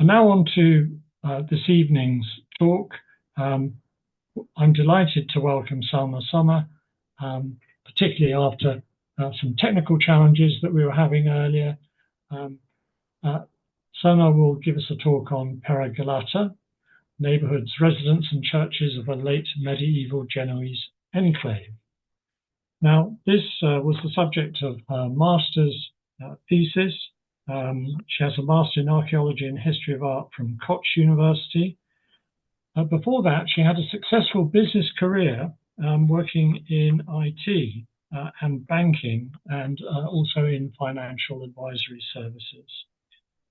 And now on to this evening's talk. I'm delighted to welcome Selma Somer, particularly after some technical challenges that we were having earlier. Selma will give us a talk on Pera, Galata, neighbourhoods, residents and churches of a late medieval Genoese enclave. Now, this was the subject of her master's thesis. She has a master in archaeology and history of art from Koç University. Before that, she had a successful business career working in IT and banking and also in financial advisory services.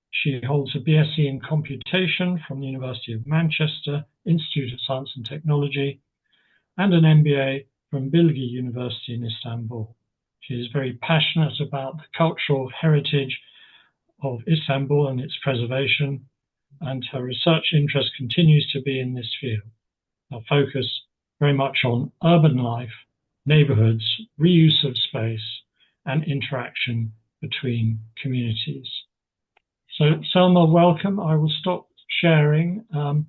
She holds a BSc in computation from the University of Manchester, Institute of Science and Technology, and an MBA from Bilgi University in Istanbul. She is very passionate about the cultural heritage of Istanbul and its preservation, and her research interest continues to be in this field. Her focus very much on urban life, neighbourhoods, reuse of space, and interaction between communities. So, Selma, welcome. I will stop sharing, and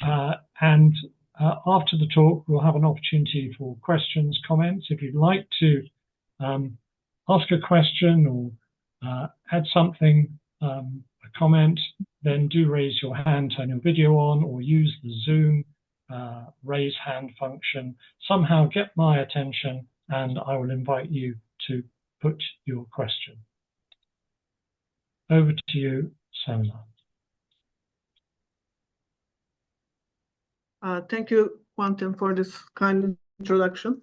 after the talk, we'll have an opportunity for questions, comments. If you'd like to ask a question or add something, a comment, then do raise your hand, turn your video on, or use the Zoom raise hand function. Somehow get my attention, and I will invite you to put your question. Over to you, Selma. Thank you, Quentin, for this kind introduction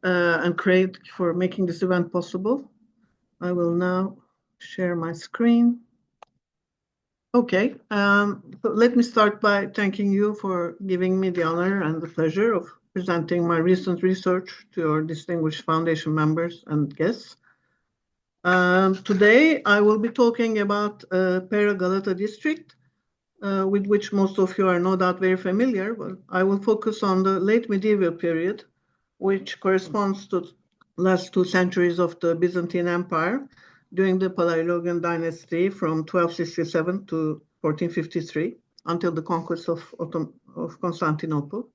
and Craig for making this event possible. I will now share my screen. Okay, so let me start by thanking you for giving me the honor and the pleasure of presenting my recent research to your distinguished foundation members and guests. Today, I will be talking about Pera Galata district, with which most of you are no doubt very familiar, but I will focus on the late medieval period, which corresponds to last 2 centuries of the Byzantine Empire during the Palaiologan dynasty from 1267 to 1453 until the conquest of Constantinople.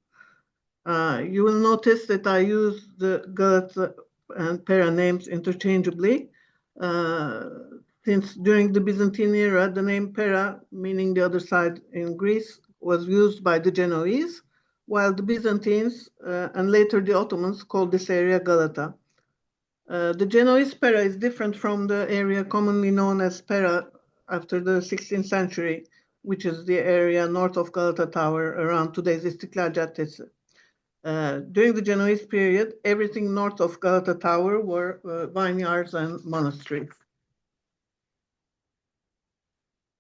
You will notice that I use the Galata and Pera names interchangeably, since during the Byzantine era, the name Pera, meaning the other side in Greece, was used by the Genoese, while the Byzantines and later the Ottomans called this area Galata. The Genoese Pera is different from the area commonly known as Pera after the 16th century, which is the area north of Galata Tower around today's Istiklal Caddesi. During the Genoese period, everything north of Galata Tower were vineyards and monasteries.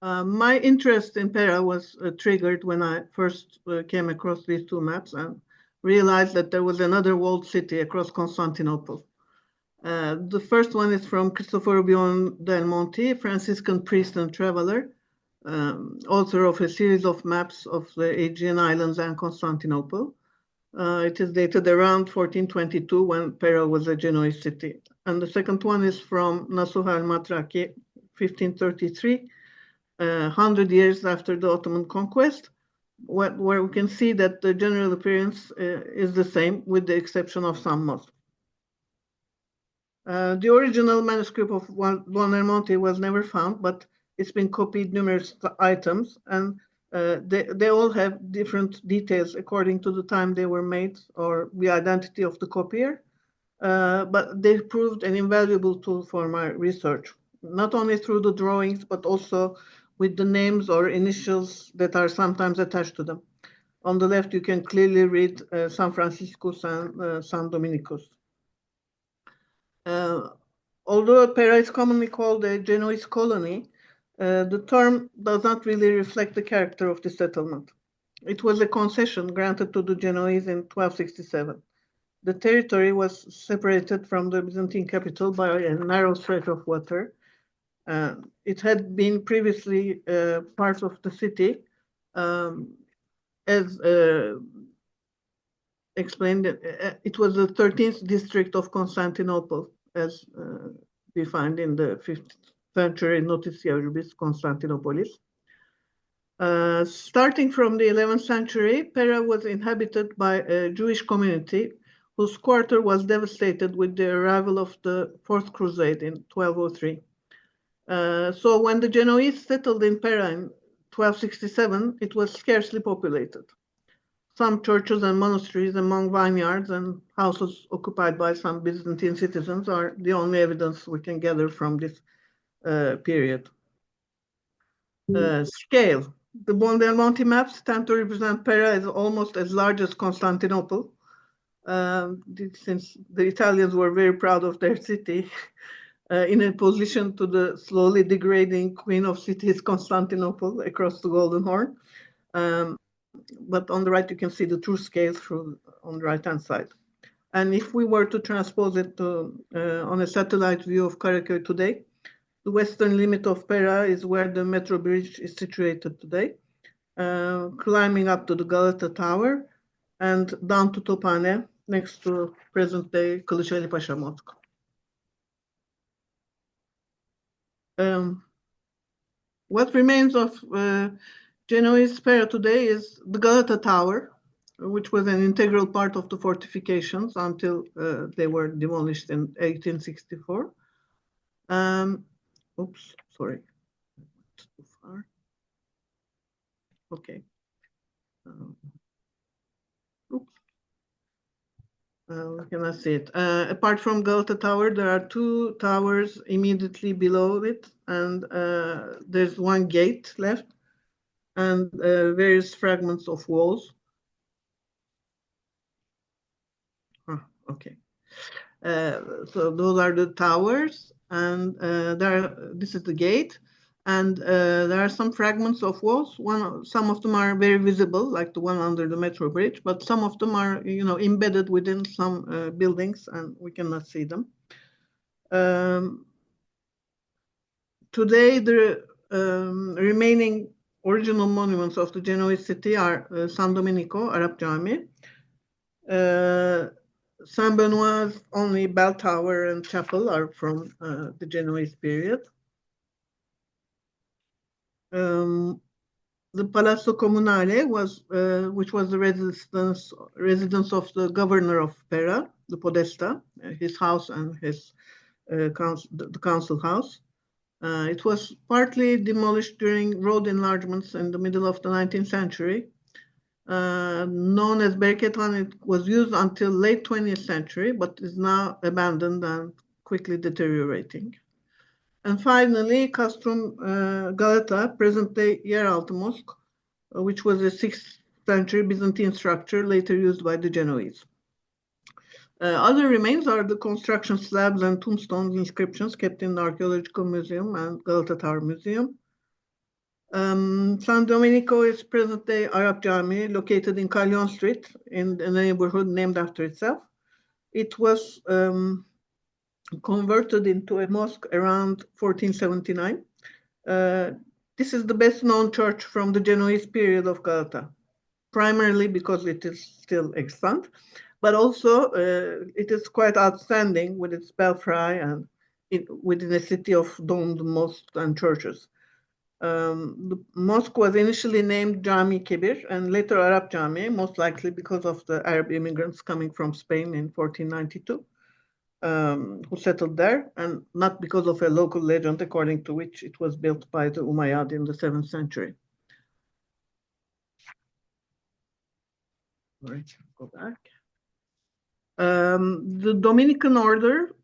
My interest in Pera was triggered when I first came across these 2 maps and realized that there was another walled city across Constantinople. The first one is from Cristoforo Bion del Monte, Franciscan priest and traveler, author of a series of maps of the Aegean Islands and Constantinople. It is dated around 1422 when Pera was a Genoese city. And the second one is from Nasuh al-Matraki, 1533, 100 years after the Ottoman conquest, where we can see that the general appearance is the same with the exception of some mosques. The original manuscript of Buondelmonte was never found, but it's been copied numerous items, and they all have different details according to the time they were made or the identity of the copier, but they proved an invaluable tool for my research, not only through the drawings, but also with the names or initials that are sometimes attached to them. On the left, you can clearly read San Franciscus and San Dominicus. Although Pera is commonly called a Genoese colony, the term does not really reflect the character of the settlement. It was a concession granted to the Genoese in 1267. The territory was separated from the Byzantine capital by a narrow stretch of water. It had been previously part of the city, as explained. It was the 13th district of Constantinople, as defined in the 5th century Notitia Urbis Constantinopolis. Starting from the 11th century, Pera was inhabited by a Jewish community whose quarter was devastated with the arrival of the Fourth Crusade in 1203. So when the Genoese settled in Pera in 1267, it was scarcely populated. Some churches and monasteries among vineyards and houses occupied by some Byzantine citizens are the only evidence we can gather from this period. Scale. The Buondelmonti maps tend to represent Pera as almost as large as Constantinople. Since the Italians were very proud of their city, in opposition to the slowly degrading Queen of Cities, Constantinople, across the Golden Horn. But on the right, you can see the true scale on the right-hand side. And if we were to transpose it on a satellite view of Karaköy today, the western limit of Pera is where the metro bridge is situated today, climbing up to the Galata Tower and down to Tophane, next to present-day Kılıçeli Paşa Mosque. What remains of Genoese Pera today is the Galata Tower, which was an integral part of the fortifications until they were demolished in 1864. Oops, sorry, too far. Okay. Oops. We cannot see it. Apart from Galata Tower, there are two towers immediately below it, and there's one gate left, and various fragments of walls. Okay. So those are the towers, and this is the gate, and there are some fragments of walls. Some of them are very visible, like the one under the metro bridge, but some of them are, embedded within some buildings, and we cannot see them. Today, the remaining original monuments of the Genoese city are San Domenico, Arab Cami, Saint Benoit's only bell tower and chapel are from the Genoese period. The Palazzo Comunale was, which was the residence of the governor of Pera, the Podesta, his house and his the council house. It was partly demolished during road enlargements in the middle of the 19th century. Known as Berketan, it was used until late 20th century, but is now abandoned and quickly deteriorating. And finally, Castrum Galata, present-day Yeraltı Mosque, which was a 6th century Byzantine structure later used by the Genoese. Other remains are the construction slabs and tombstone inscriptions kept in the Archaeological Museum and Galata Tower Museum. San Domenico is present-day Arab Cami, located in Kalyon Street in a neighborhood named after itself. It was converted into a mosque around 1479. This is the best-known church from the Genoese period of Galata, primarily because it is still extant, but also it is quite outstanding with its belfry and within a city of domed mosques and churches. The mosque was initially named Jami Kebir and later Arab Jami, most likely because of the Arab immigrants coming from Spain in 1492, who settled there, and not because of a local legend according to which it was built by the Umayyad in the 7th century. All right, go back. The Dominican order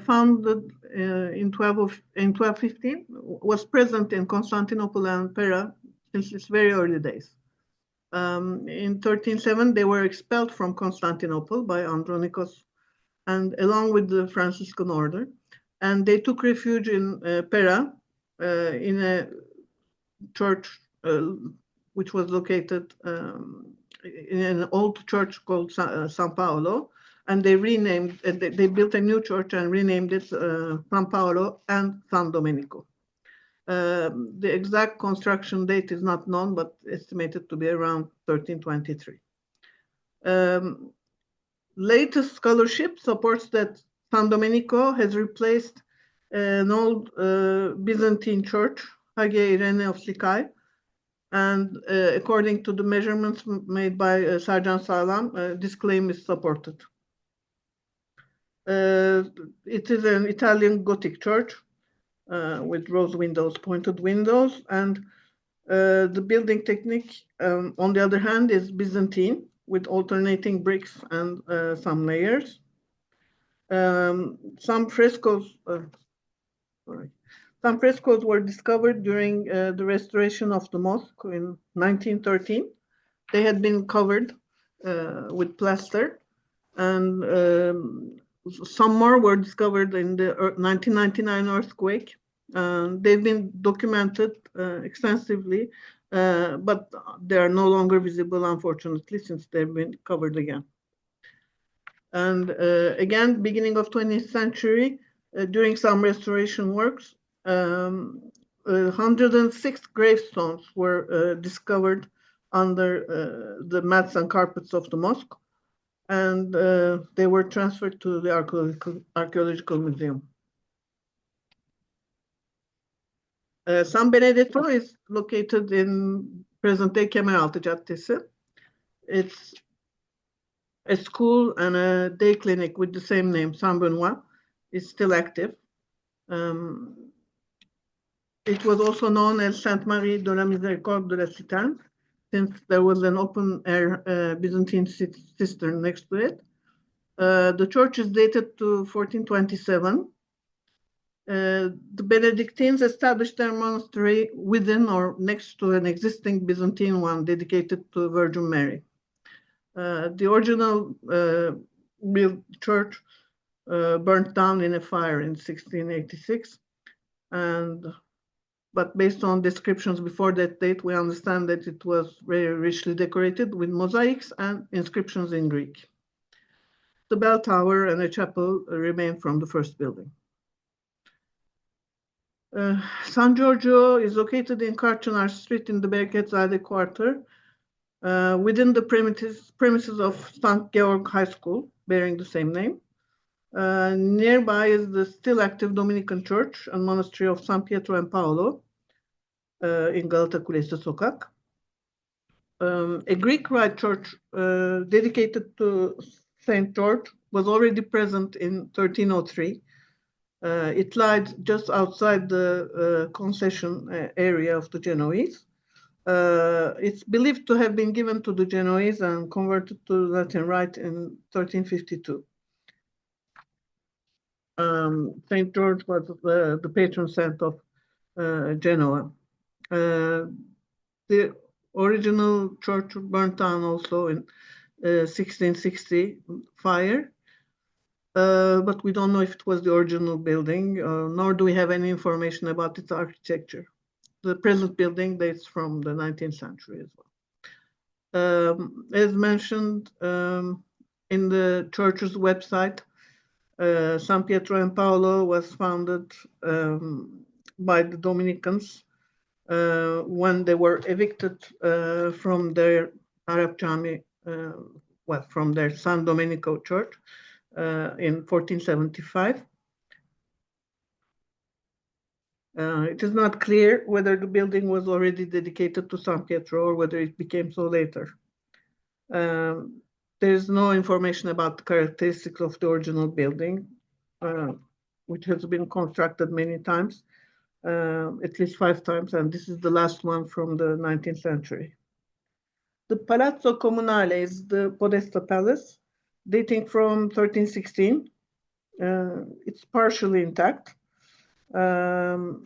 founded in 1215 was present in Constantinople and Pera since its very early days. In 1307, they were expelled from Constantinople by Andronikos, and along with the Franciscan order, and they took refuge in Pera in a church which was located in an old church called San Paolo, and they renamed, they built a new church and renamed it San Paolo and San Domenico. The exact construction date is not known, but estimated to be around 1323. Latest scholarship supports that San Domenico has replaced an old Byzantine church, Hagia Irene of Sikai, And according to the measurements made by Sercan Sağlam, this claim is supported. It is an Italian Gothic church with rose windows, pointed windows, and the building technique, on the other hand, is Byzantine with alternating bricks and some layers. Some frescoes were discovered during the restoration of the mosque in 1913. They had been covered with plaster, and some more were discovered in the 1999 earthquake. They've been documented extensively, but they are no longer visible, unfortunately, since they've been covered again. And again, beginning of 20th century, during some restoration works, 106 gravestones were discovered under the mats and carpets of the mosque, and they were transferred to the archaeological museum. San Benedetto is located in present-day Kemeraltı Caddesi. It's a school and a day clinic with the same name, San Benoit, is still active. It was also known as Sainte Marie de la Miséricorde de la Citerne, since there was an open-air Byzantine cistern next to it. The church is dated to 1427. The Benedictines established their monastery within or next to an existing Byzantine one dedicated to Virgin Mary. The original real church burnt down in a fire in 1686, but based on descriptions before that date, we understand that it was very richly decorated with mosaics and inscriptions in Greek. The bell tower and a chapel remain from the first building. San Giorgio is located in Karçınar Street in the Bereketzade quarter, within the premises of St. Georg High School, bearing the same name. Nearby is the still active Dominican Church and Monastery of San Pietro and Paolo in Galata Kulesi Sokak. A Greek Rite church dedicated to St. George was already present in 1303. It lied just outside the concession area of the Genoese. It's believed to have been given to the Genoese and converted to Latin Rite in 1352. St. George was the patron saint of Genoa. The original church burnt down also in 1660 fire. But we don't know if it was the original building, nor do we have any information about its architecture. The present building dates from the 19th century as well. As mentioned in the church's website, San Pietro and Paolo was founded by the Dominicans when they were evicted from their Arab Jami, from their San Domenico church in 1475. It is not clear whether the building was already dedicated to San Pietro or whether it became so later. There is no information about the characteristics of the original building, which has been constructed many times, at least 5 times, and this is the last one from the 19th century. The Palazzo Comunale is the Podesta Palace, dating from 1316. It's partially intact. The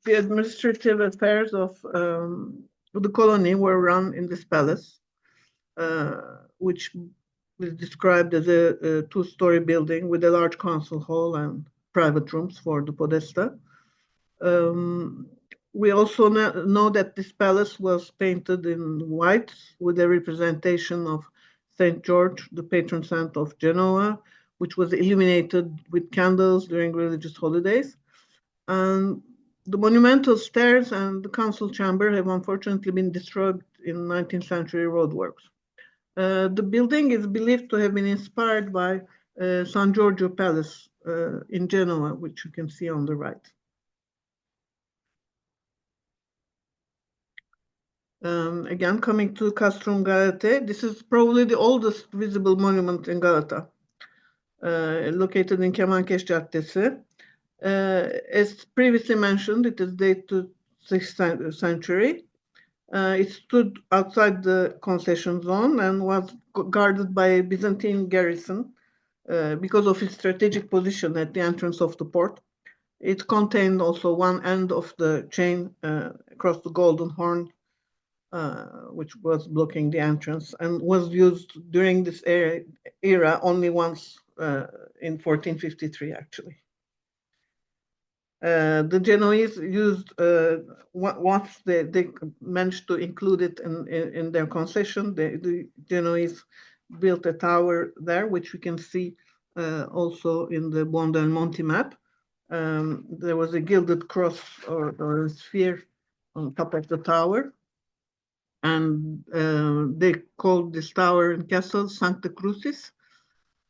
administrative affairs of the colony were run in this palace, which is described as a 2-story building with a large council hall and private rooms for the Podesta. We also know that this palace was painted in white with a representation of St. George, the patron saint of Genoa, which was illuminated with candles during religious holidays. And the monumental stairs and the council chamber have unfortunately been destroyed in 19th century roadworks. The building is believed to have been inspired by San Giorgio Palace in Genoa, which you can see on the right. Again, coming to Castrum Galatae, this is probably the oldest visible monument in Galata, located in Kemankeş Caddesi. As previously mentioned, it is dated to 6th century. It stood outside the concession zone and was guarded by a Byzantine garrison because of its strategic position at the entrance of the port. It contained also one end of the chain across the Golden Horn, which was blocking the entrance and was used during this era only once in 1453, actually. The Genoese used, once they managed to include it in their concession, the Genoese built a tower there, which we can see also in the Buon del Monte map. There was a gilded cross or a sphere on top of the tower. And they called this tower and castle Sancta Crucis.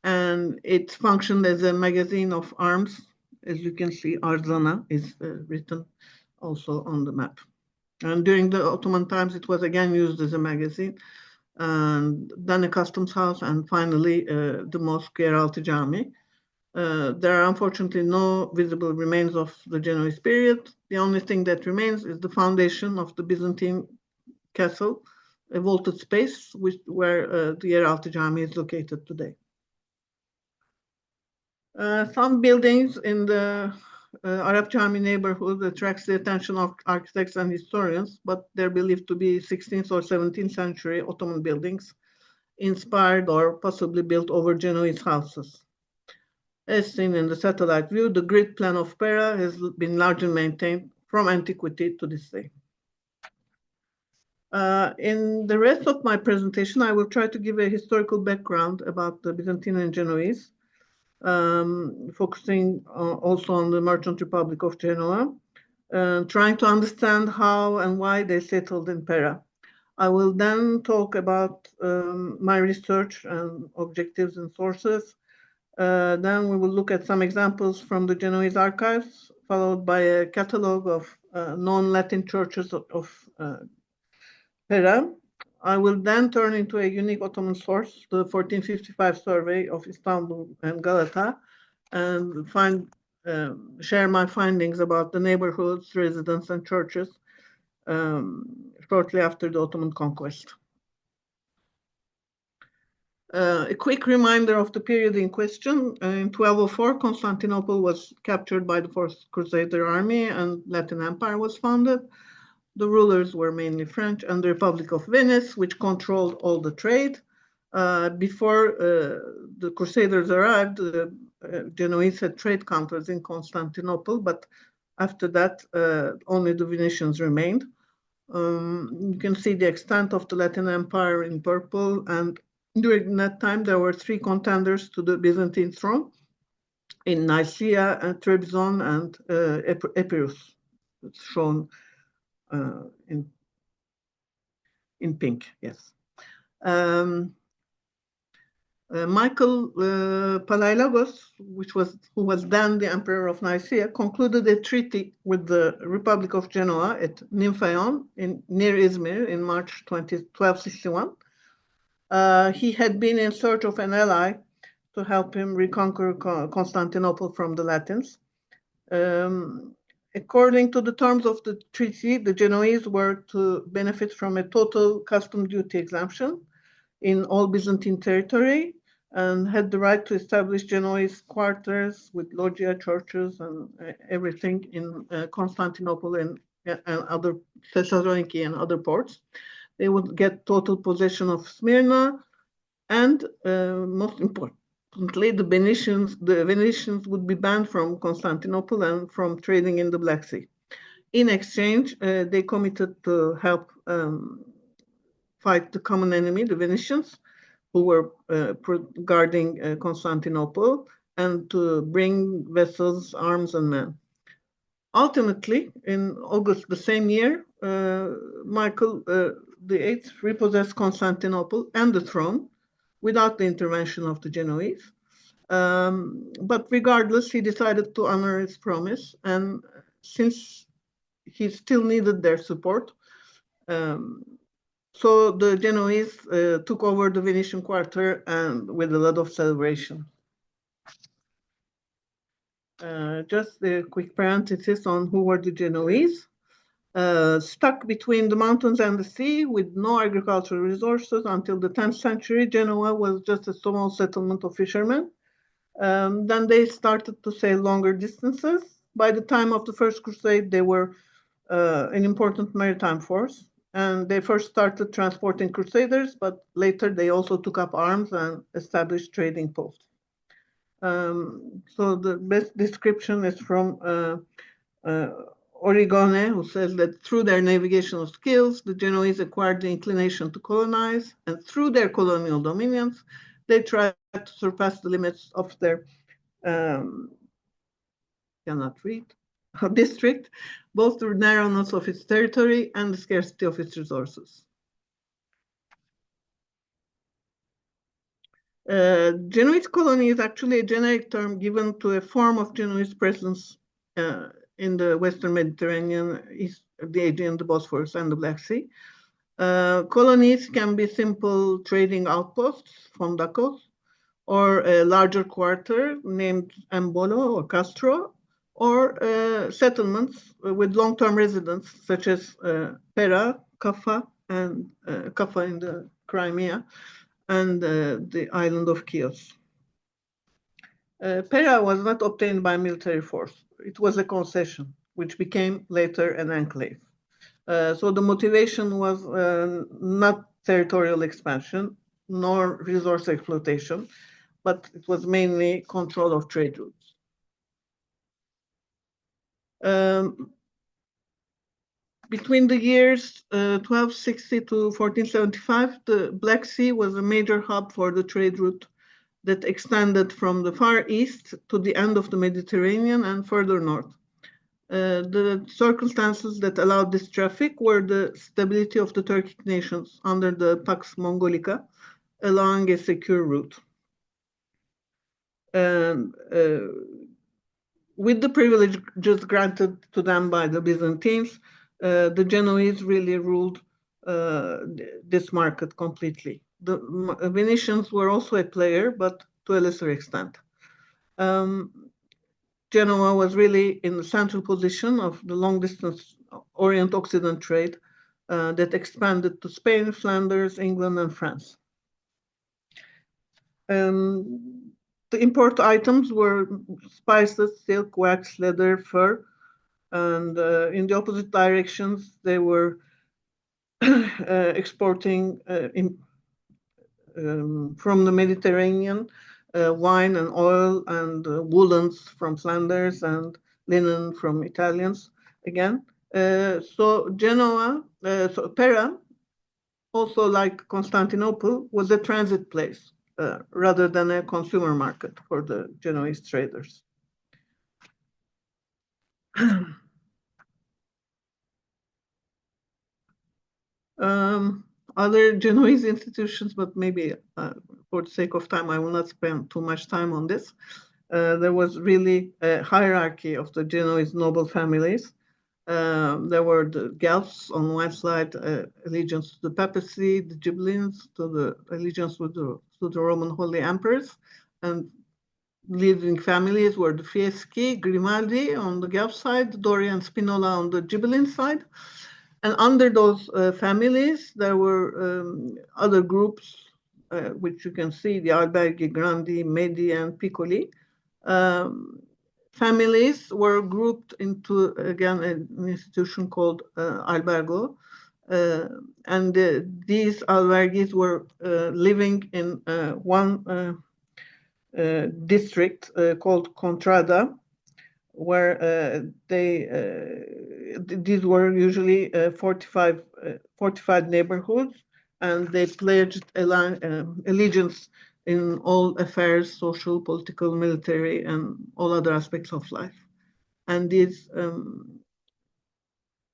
And it functioned as a magazine of arms. As you can see, Arzana is written also on the map. And during the Ottoman times, it was again used as a magazine, and then a customs house, and finally the mosque Yeraltı Cami. There are unfortunately no visible remains of the Genoese period. The only thing that remains is the foundation of the Byzantine castle, a vaulted space where the Yeraltı Cami is located today. Some buildings in the Arap Cami neighborhood attracts the attention of architects and historians, but they're believed to be 16th or 17th century Ottoman buildings, inspired or possibly built over Genoese houses. As seen in the satellite view, the grid plan of Pera has been largely maintained from antiquity to this day. In the rest of my presentation, I will try to give a historical background about the Byzantine and Genoese, focusing also on the Merchant Republic of Genoa, trying to understand how and why they settled in Pera. I will then talk about my research and objectives and sources. Then we will look at some examples from the Genoese archives, followed by a catalogue of non-Latin churches of Pera. I will then turn into a unique Ottoman source, the 1455 survey of Istanbul and Galata, and share my findings about the neighborhoods, residents, and churches shortly after the Ottoman conquest. A quick reminder of the period in question. In 1204, Constantinople was captured by the Fourth Crusader Army and Latin Empire was founded. The rulers were mainly French and the Republic of Venice, which controlled all the trade. Before the Crusaders arrived, the Genoese had trade counters in Constantinople, but after that, only the Venetians remained. You can see the extent of the Latin Empire in purple, and during that time, there were three contenders to the Byzantine throne in Nicaea, Trebizond, and Epirus. It's shown in pink, yes. Michael Palaiologos, who was then the emperor of Nicaea, concluded a treaty with the Republic of Genoa at Nymphaeon near Izmir in March 1261. He had been in search of an ally to help him reconquer Constantinople from the Latins. According to the terms of the treaty, the Genoese were to benefit from a total custom duty exemption in all Byzantine territory and had the right to establish Genoese quarters with loggia, churches, and everything in Constantinople and other Thessaloniki and other ports. They would get total possession of Smyrna, and most importantly, the Venetians would be banned from Constantinople and from trading in the Black Sea. In exchange, they committed to help fight the common enemy, the Venetians, who were guarding Constantinople, and to bring vessels, arms, and men. Ultimately, in August the same year, Michael VIII repossessed Constantinople and the throne without the intervention of the Genoese. But regardless, he decided to honor his promise. And since he still needed their support, So the Genoese took over the Venetian quarter and with a lot of celebration. Just a quick parenthesis on who were the Genoese. Stuck between the mountains and the sea with no agricultural resources until the 10th century, Genoa was just a small settlement of fishermen. Then they started to sail longer distances. By the time of the First Crusade, they were an important maritime force. And they first started transporting crusaders, but later they also took up arms and established trading posts. So the best description is from Origone, who says that through their navigational skills, the Genoese acquired the inclination to colonize, and through their colonial dominions, they tried to surpass the limits of their district, both the narrowness of its territory and the scarcity of its resources. Genoese colony is actually a generic term given to a form of Genoese presence in the Western Mediterranean, the Aegean, the Bosphorus, and the Black Sea. Colonies can be simple trading outposts, fondacos, or a larger quarter named Embolo or Castro, or settlements with long-term residents such as Pera, Kaffa, and Kaffa in the Crimea, and the island of Chios. Pera was not obtained by military force. It was a concession, which became later an enclave. So the motivation was not territorial expansion, nor resource exploitation, but it was mainly control of trade routes. Between the years 1260 to 1475, the Black Sea was a major hub for the trade route that extended from the Far East to the end of the Mediterranean and further north. The circumstances that allowed this traffic were the stability of the Turkic nations under the Pax Mongolica, allowing a secure route. With the privileges granted to them by the Byzantines, the Genoese really ruled this market completely. The Venetians were also a player, but to a lesser extent. Genoa was really in the central position of the long-distance Orient-Occident trade that expanded to Spain, Flanders, England, and France. The import items were spices, silk, wax, leather, fur, and in the opposite directions, they were exporting from the Mediterranean wine and oil and woolens from Flanders and linen from Italians again. So Genoa, so Pera, also like Constantinople, was a transit place rather than a consumer market for the Genoese traders. Other Genoese institutions, but maybe for the sake of time, I will not spend too much time on this. There was really a hierarchy of the Genoese noble families. There were the Guelphs on one side, allegiance to the papacy, the Ghibellines to the allegiance to the Roman holy emperors, and leading families were the Fieschi, Grimaldi on the Guelph side, Doria and Spinola on the Ghibelline side. And under those families, there were other groups, which you can see, the Alberghi, Grandi, Medi, and Piccoli. Families were grouped into, again, an institution called albergo. And these albergues were living in one district called Contrada, where these were usually fortified neighborhoods, and they pledged allegiance in all affairs, social, political, military, and all other aspects of life. And these,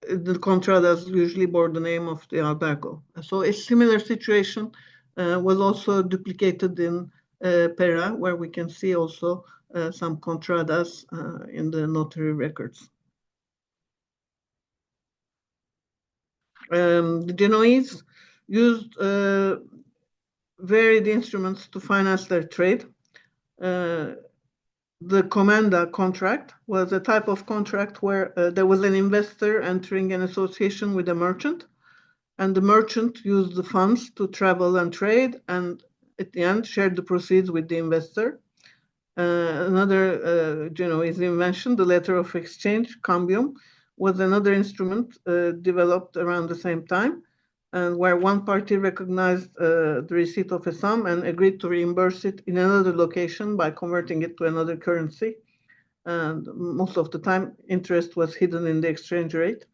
the contradas usually bore the name of the albergo. So a similar situation was also duplicated in Pera, where we can see also some contradas in the notary records. The Genoese used varied instruments to finance their trade. The Comenda contract was a type of contract where there was an investor entering an association with a merchant, and the merchant used the funds to travel and trade, and at the end shared the proceeds with the investor. Another Genoese invention, the letter of exchange, cambium, was another instrument developed around the same time, and where one party recognized the receipt of a sum and agreed to reimburse it in another location by converting it to another currency. And most of the time, interest was hidden in the exchange rate.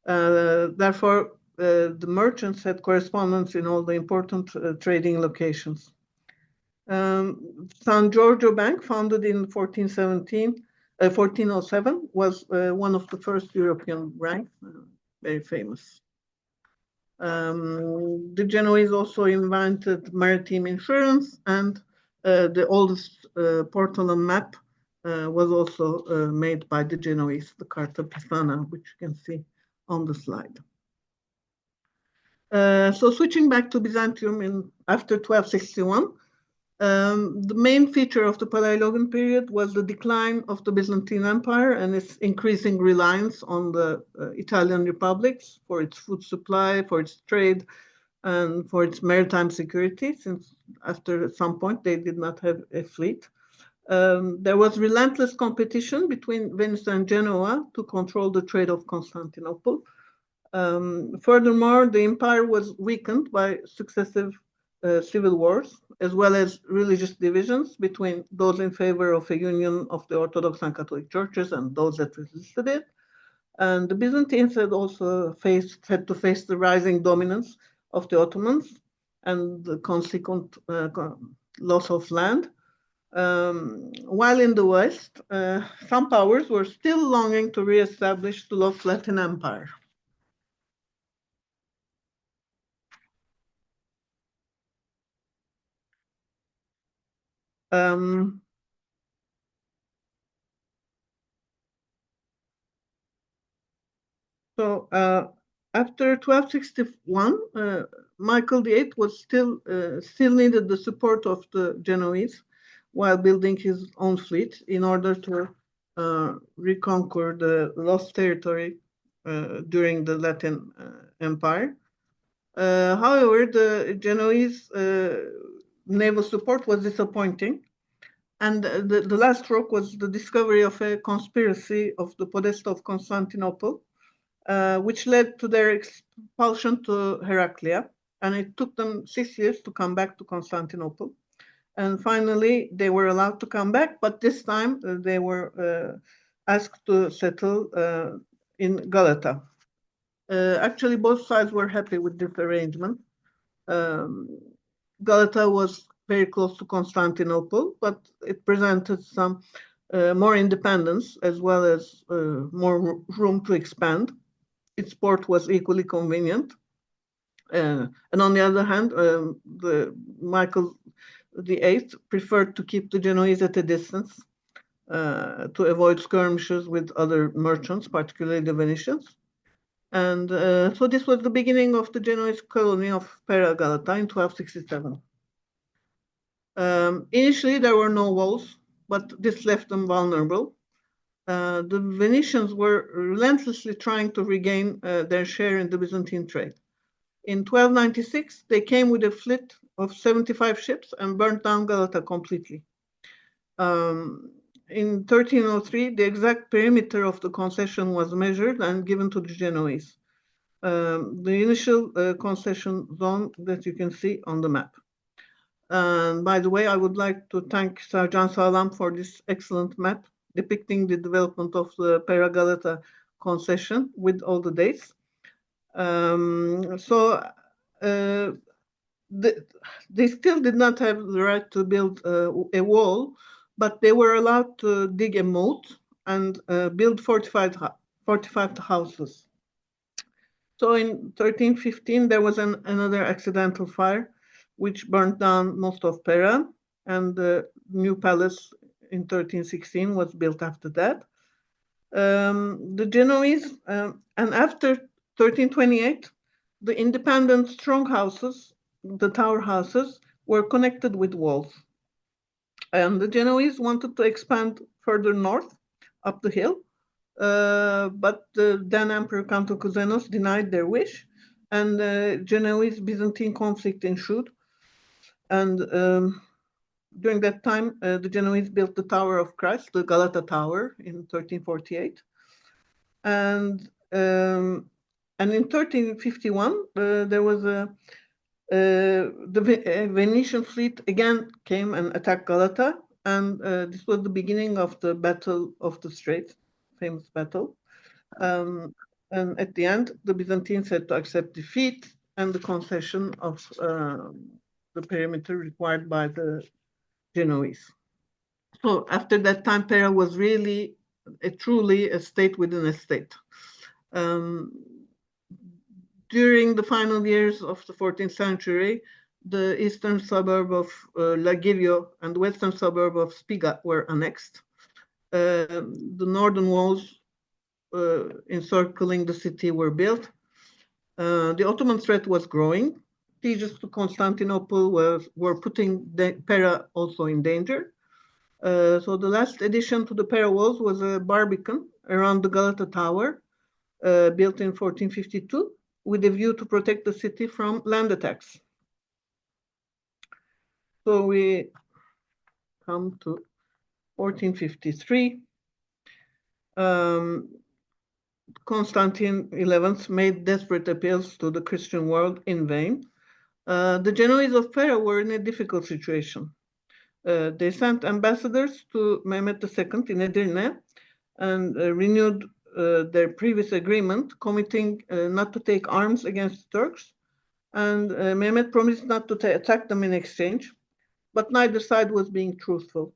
Therefore, the merchants had correspondence in all the important trading locations. San Giorgio Bank, founded in 1407, was one of the first European banks, very famous. The Genoese also invented maritime insurance, and the oldest portolan map was also made by the Genoese, the Carta Pisana, which you can see on the slide. So switching back to Byzantium after 1261, the main feature of the Palaiologan period was the decline of the Byzantine Empire and its increasing reliance on the Italian republics for its food supply, for its trade, and for its maritime security, since after some point they did not have a fleet. There was relentless competition between Venice and Genoa to control the trade of Constantinople. Furthermore, the empire was weakened by successive civil wars, as well as religious divisions between those in favor of a union of the Orthodox and Catholic churches and those that resisted it. And the Byzantines had also had to face the rising dominance of the Ottomans and the consequent loss of land. While in the West, some powers were still longing to reestablish the lost Latin Empire. So after 1261, Michael VIII was still needed the support of the Genoese while building his own fleet in order to reconquer the lost territory during the Latin Empire. However, the Genoese naval support was disappointing, and the last stroke was the discovery of a conspiracy of the Podesta of Constantinople, which led to their expulsion to Heraclea, and it took them 6 years to come back to Constantinople. And finally, they were allowed to come back, but this time they were asked to settle in Galata. Actually, both sides were happy with this arrangement. Galata was very close to Constantinople, but it presented some more independence as well as more room to expand. Its port was equally convenient. And on the other hand, Michael VIII preferred to keep the Genoese at a distance to avoid skirmishes with other merchants, particularly the Venetians. And so this was the beginning of the Genoese colony of Pera Galata in 1267. Initially, there were no walls, but this left them vulnerable. The Venetians were relentlessly trying to regain their share in the Byzantine trade. In 1296, they came with a fleet of 75 ships and burnt down Galata completely. In 1303, the exact perimeter of the concession was measured and given to the Genoese. The initial concession zone that you can see on the map. And by the way, I would like to thank Sercan Sağlam for this excellent map depicting the development of the Pera Galata concession with all the dates. They still did not have the right to build a wall, but they were allowed to dig a moat and build fortified houses. So in 1315, there was another accidental fire, which burned down most of Pera, and the new palace in 1316 was built after that. The Genoese, and after 1328, The independent strong houses, the tower houses, were connected with walls. And the Genoese wanted to expand further north up the hill, but the then Emperor Cantocuzenos denied their wish, and the Genoese-Byzantine conflict ensued. And during that time, the Genoese built the Tower of Christ, the Galata Tower, in 1348. And in 1351, there was the Venetian fleet again came and attacked Galata, and this was the beginning of the Battle of the Straits, famous battle. And at the end, the Byzantines had to accept defeat and the concession of the perimeter required by the Genoese. So after that time, Pera was really truly a state within a state. During the final years of the 14th century, the eastern suburb of Lagivio and the western suburb of Spiga were annexed. The northern walls encircling the city were built. The Ottoman threat was growing. Sieges to Constantinople were putting Pera also in danger. So the last addition to the Pera walls was a barbican around the Galata Tower, built in 1452, with a view to protect the city from land attacks. So we come to 1453. Constantine XI made desperate appeals to the Christian world in vain. The Genoese of Pera were in a difficult situation. They sent ambassadors to Mehmet II in Edirne and renewed their previous agreement, committing not to take arms against the Turks. And Mehmet promised not to attack them in exchange, but neither side was being truthful.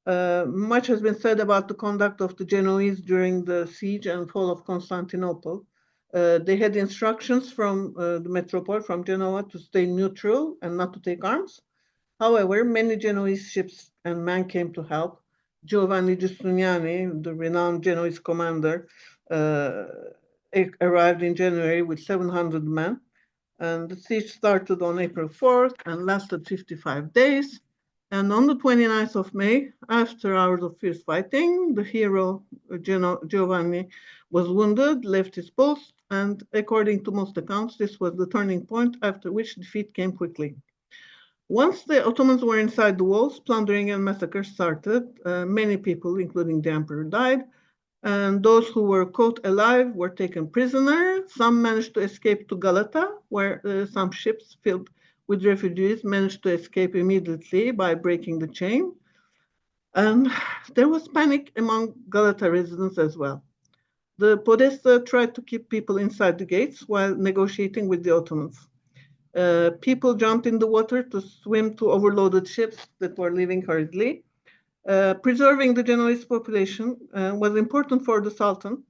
Much has been said about the conduct of the Genoese during the siege and fall of Constantinople. They had instructions from the metropole, from Genoa, to stay neutral and not to take arms. However, many Genoese ships and men came to help. Giovanni Giustiniani, the renowned Genoese commander, arrived in January with 700 men. And the siege started on April 4th and lasted 55 days. And on the 29th of May, after hours of fierce fighting, the hero Giovanni was wounded, left his post, and according to most accounts, this was the turning point after which defeat came quickly. Once the Ottomans were inside the walls, plundering and massacres started. Many people, including the emperor, died, and those who were caught alive were taken prisoner. Some managed to escape to Galata, where some ships filled with refugees managed to escape immediately by breaking the chain. And there was panic among Galata residents as well. The Podesta tried to keep people inside the gates while negotiating with the Ottomans. People jumped in the water to swim to overloaded ships that were leaving hurriedly. Preserving the Genoese population was important for the Sultan.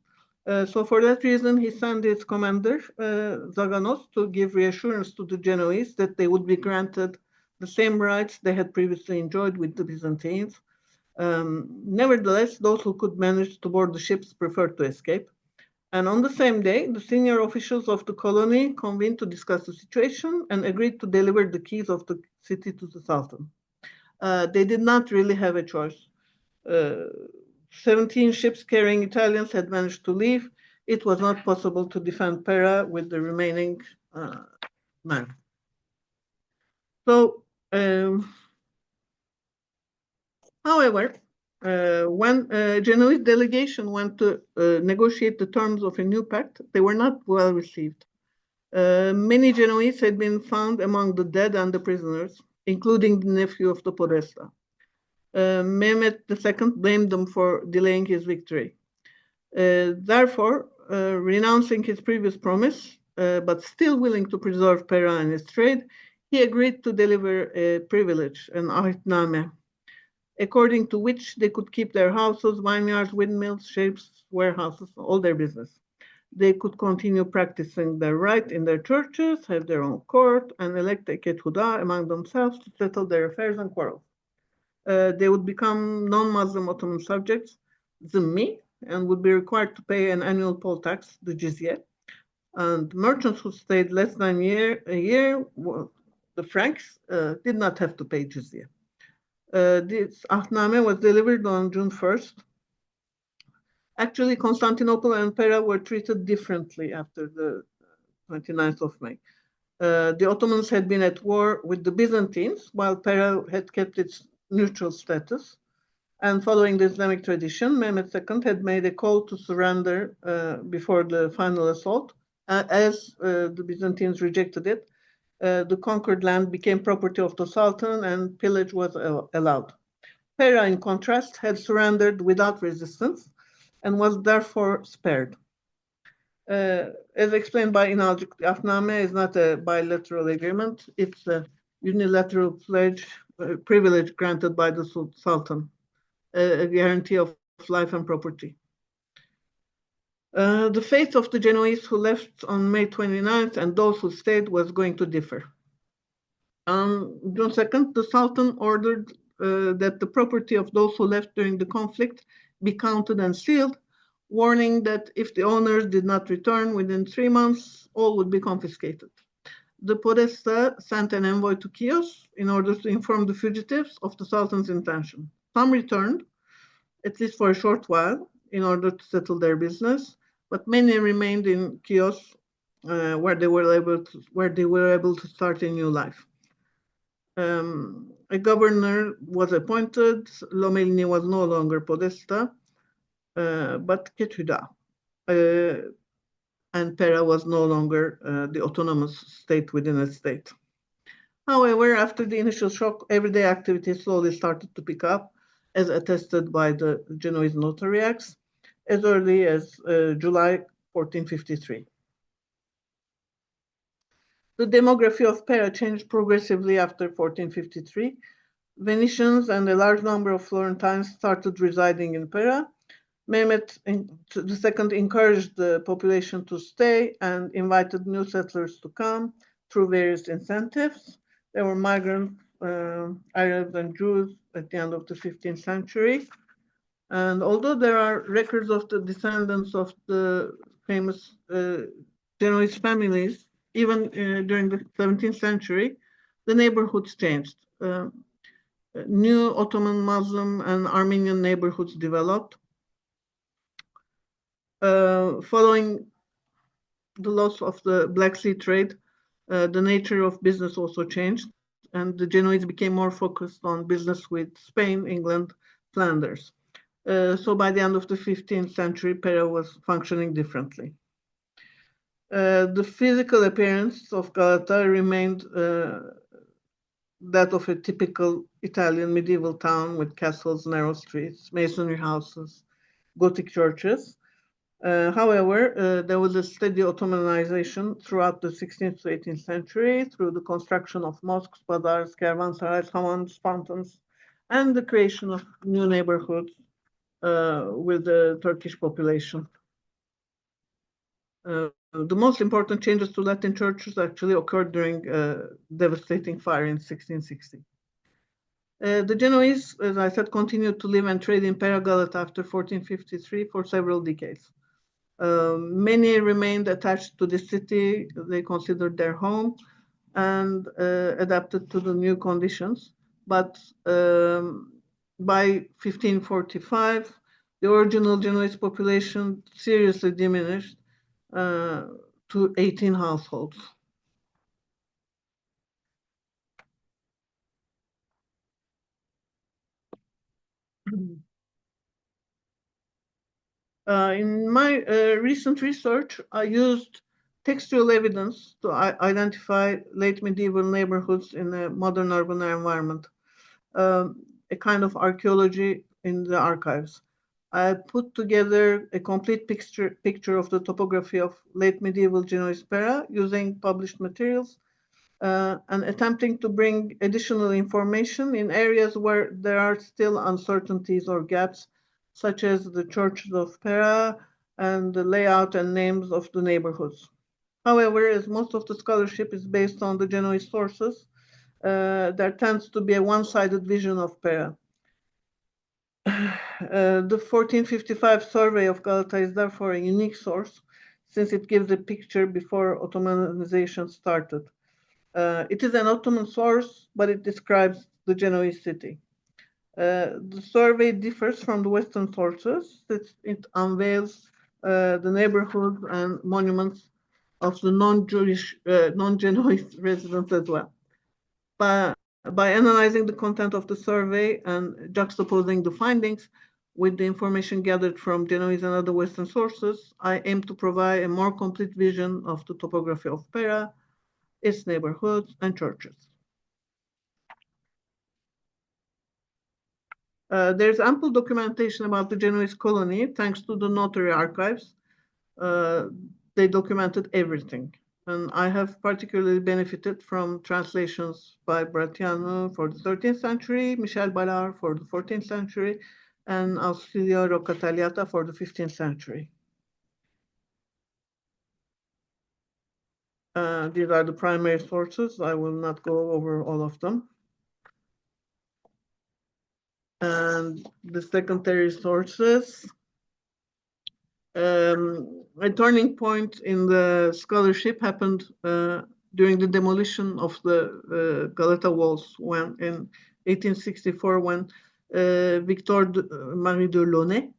So for that reason, he sent his commander, Zaganos, to give reassurance to the Genoese that they would be granted the same rights they had previously enjoyed with the Byzantines. Nevertheless, those who could manage to board the ships preferred to escape. And on the same day, the senior officials of the colony convened to discuss the situation and agreed to deliver the keys of the city to the Sultan. They did not really have a choice. 17 ships carrying Italians had managed to leave. It was not possible to defend Pera with the remaining men. So, however, when a Genoese delegation went to negotiate the terms of a new pact, they were not well received. Many Genoese had been found among the dead and the prisoners, including the nephew of the Podesta. Mehmet II blamed them for delaying his victory. Therefore, renouncing his previous promise, but still willing to preserve Pera and his trade, he agreed to deliver a privilege, an ahdname, according to which they could keep their houses, vineyards, windmills, ships, warehouses, all their business. They could continue practicing their right in their churches, have their own court, and elect a kethuda among themselves to settle their affairs and quarrels. They would become non-Muslim Ottoman subjects, zimmi, and would be required to pay an annual poll tax, the jizya. And merchants who stayed less than a year, the Franks, did not have to pay jizya. This Ahname was delivered on June 1st. Actually, Constantinople and Pera were treated differently after the 29th of May. The Ottomans had been at war with the Byzantines, while Pera had kept its neutral status. And following the Islamic tradition, Mehmed II had made a call to surrender before the final assault. As the Byzantines rejected it, the conquered land became property of the Sultan and pillage was allowed. Pera, in contrast, had surrendered without resistance and was therefore spared. As explained by Inalcık, the Ahname is not a bilateral agreement. It's a unilateral privilege granted by the Sultan, a guarantee of life and property. The fate of the Genoese who left on May 29th and those who stayed was going to differ. On June 2nd, the Sultan ordered that the property of those who left during the conflict be counted and sealed, warning that if the owners did not return within 3 months, all would be confiscated. The Podesta sent an envoy to Chios in order to inform the fugitives of the Sultan's intention. Some returned, at least for a short while, in order to settle their business, but many remained in Chios, where they were able to start a new life. A governor was appointed. Lomelini was no longer Podesta, but Ketüda. And Pera was no longer the autonomous state within a state. However, after the initial shock, everyday activity slowly started to pick up, as attested by the Genoese notary acts, as early as July 1453. The demography of Pera changed progressively after 1453. Venetians and a large number of Florentines started residing in Pera. Mehmed II encouraged the population to stay and invited new settlers to come through various incentives. There were migrant Arabs and Jews at the end of the 15th century. And although there are records of the descendants of the famous Genoese families, even during the 17th century, the neighborhoods changed. New Ottoman, Muslim, and Armenian neighborhoods developed. Following the loss of the Black Sea trade, the nature of business also changed, and the Genoese became more focused on business with Spain, England, Flanders. So by the end of the 15th century, Pera was functioning differently. The physical appearance of Galata remained that of a typical Italian medieval town with castles, narrow streets, masonry houses, Gothic churches. However, there was a steady Ottomanization throughout the 16th to 18th century through the construction of mosques, bazaars, caravanserais, hamams, fountains, and the creation of new neighborhoods with the Turkish population. The most important changes to Latin churches actually occurred during a devastating fire in 1660. The Genoese, as I said, continued to live and trade in Pera Galata after 1453 for several decades. Many remained attached to the city they considered their home and adapted to the new conditions. But by 1545, the original Genoese population seriously diminished to 18 households. In my recent research, I used textual evidence to identify late medieval neighborhoods in a modern urban environment, a kind of archaeology in the archives. I put together a complete picture of the topography of late medieval Genoese Pera using published materials and attempting to bring additional information in areas where there are still uncertainties or gaps, such as the churches of Pera and the layout and names of the neighborhoods. However, as most of the scholarship is based on the Genoese sources, there tends to be a one-sided vision of Pera. The 1455 survey of Galata is therefore a unique source, since it gives a picture before Ottomanization started. It is an Ottoman source, but it describes the Genoese city. The survey differs from the Western sources. It unveils the neighborhoods and monuments of the non-Genoese residents as well. By analyzing the content of the survey and juxtaposing the findings with the information gathered from Genoese and other Western sources, I aim to provide a more complete vision of the topography of Pera, its neighborhoods, and churches. There's ample documentation about the Genoese colony thanks to the notary archives. They documented everything. And I have particularly benefited from translations by Bratianu for the 13th century, Michel Ballard for the 14th century, and Auxilio Roccatagliata for the 15th century. These are the primary sources. I will not go over all of them. And the secondary sources. A turning point in the scholarship happened during the demolition of the Galata walls when in 1864 when Victor Marie de Launay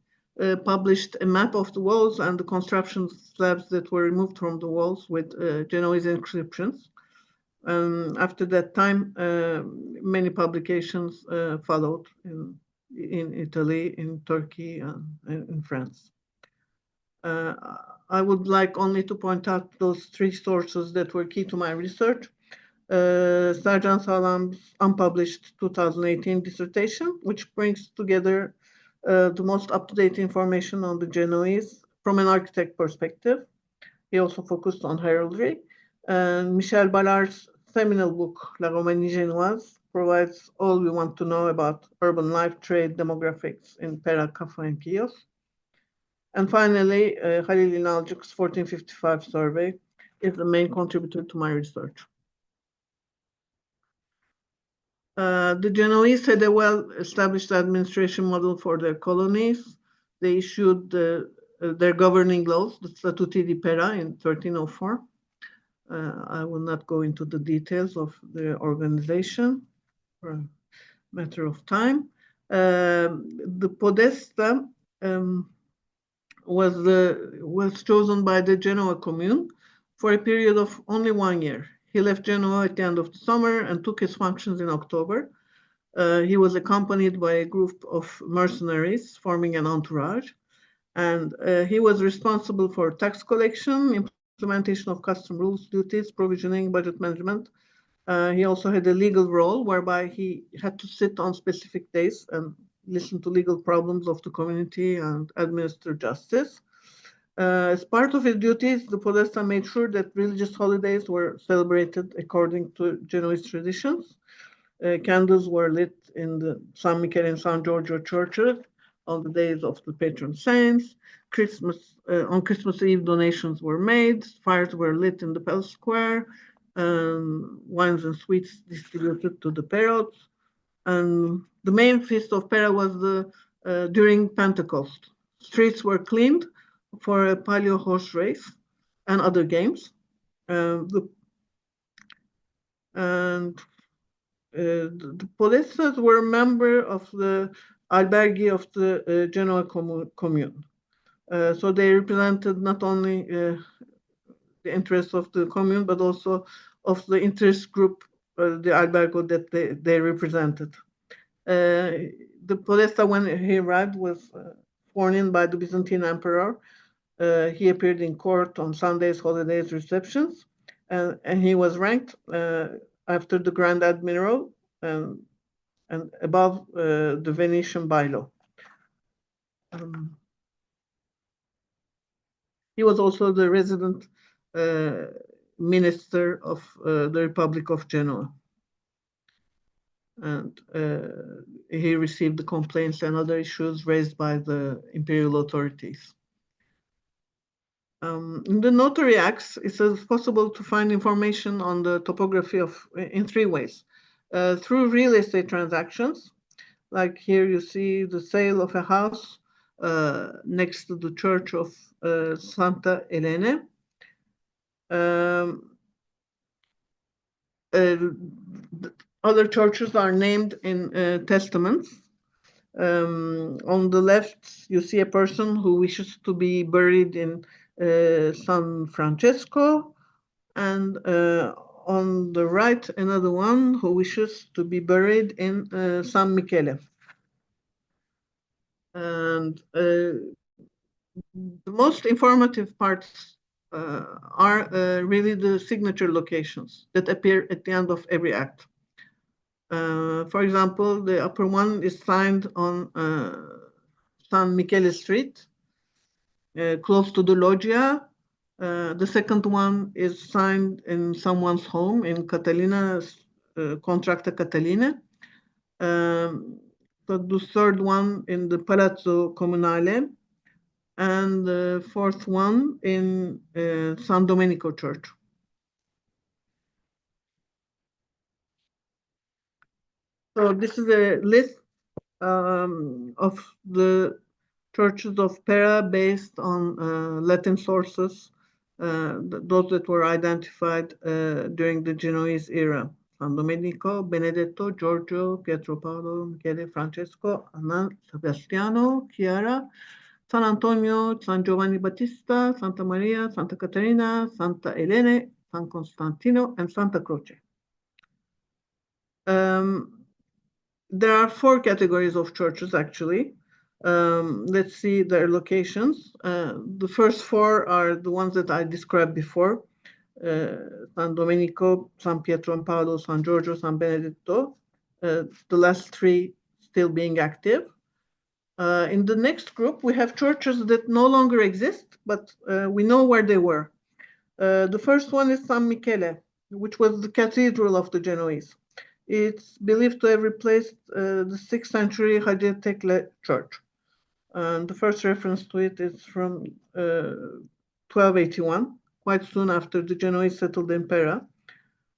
published a map of the walls and the construction slabs that were removed from the walls with Genoese inscriptions. After that time, many publications followed in Italy, in Turkey, and in France. I would like only to point out those three sources that were key to my research. Sercan Sağlam's unpublished 2018 dissertation, which brings together the most up-to-date information on the Genoese from an architect perspective. He also focused on heraldry. And Michel Ballard's seminal book, La Romanie Génoise, provides all we want to know about urban life, trade, demographics in Pera, Kaffa, and Chios. And finally, Halil İnalcık's 1455 survey is the main contributor to my research. The Genoese had a well-established administration model for their colonies. They issued their governing laws, the Statuti di Pera in 1304. I will not go into the details of the organization for a matter of time. The Podesta was chosen by the Genoa commune for a period of only 1 year. He left Genoa at the end of the summer and took his functions in October. He was accompanied by a group of mercenaries forming an entourage, and he was responsible for tax collection, implementation of custom rules, duties, provisioning, budget management. He also had a legal role whereby he had to sit on specific days and listen to legal problems of the community and administer justice. As part of his duties, the Podesta made sure that religious holidays were celebrated according to Genoese traditions. Candles were lit in the San Michele and San Giorgio churches on the days of the patron saints. On Christmas Eve, donations were made, fires were lit in the palace square, wines and sweets distributed to the perots. And the main feast of Pera was during Pentecost. Streets were cleaned for a palio horse race and other games. The Podestas were a member of the alberghi of the Genoa commune. So they represented not only the interests of the commune, but also of the interest group, the albergo that they represented. The Podesta, when he arrived, was sworn in by the Byzantine emperor. He appeared in court on Sundays, holidays, receptions, and he was ranked after the Grand Admiral and above the Venetian bylaw. He was also the resident minister of the Republic of Genoa. And he received the complaints and other issues raised by the imperial authorities. In the Notary Acts, it is possible to find information on the topography in three ways. Through real estate transactions, like here you see the sale of a house next to the church of Santa Elena. Other churches are named in testaments. On the left, you see a person who wishes to be buried in San Francesco, and on the right, another one who wishes to be buried in San Michele. And the most informative parts are really the signature locations that appear at the end of every act. For example, the upper one is signed on San Michele Street, close to the loggia. The second one is signed in someone's home in Catalina's Contracta Catalina. So the third one in the Palazzo Comunale, and the fourth one in San Domenico Church. So this is a list of the churches of Pera based on Latin sources, those that were identified during the Genoese era. San Domenico, Benedetto, Giorgio, Pietro Paolo, Michele, Francesco, Anna, Sebastiano, Chiara, San Antonio, San Giovanni Battista, Santa Maria, Santa Caterina, Santa Elena, San Costantino, and Santa Croce. There are 4 categories of churches, actually. Let's see their locations. The first 4 are the ones that I described before. San Domenico, San Pietro and Paolo, San Giorgio, San Benedetto. The last 3 still being active. In the next group, we have churches that no longer exist, but we know where they were. The first one is San Michele, which was the cathedral of the Genoese. It's believed to have replaced the 6th century Hacı Tekle Church. The first reference to it is from 1281, quite soon after the Genoese settled in Pera.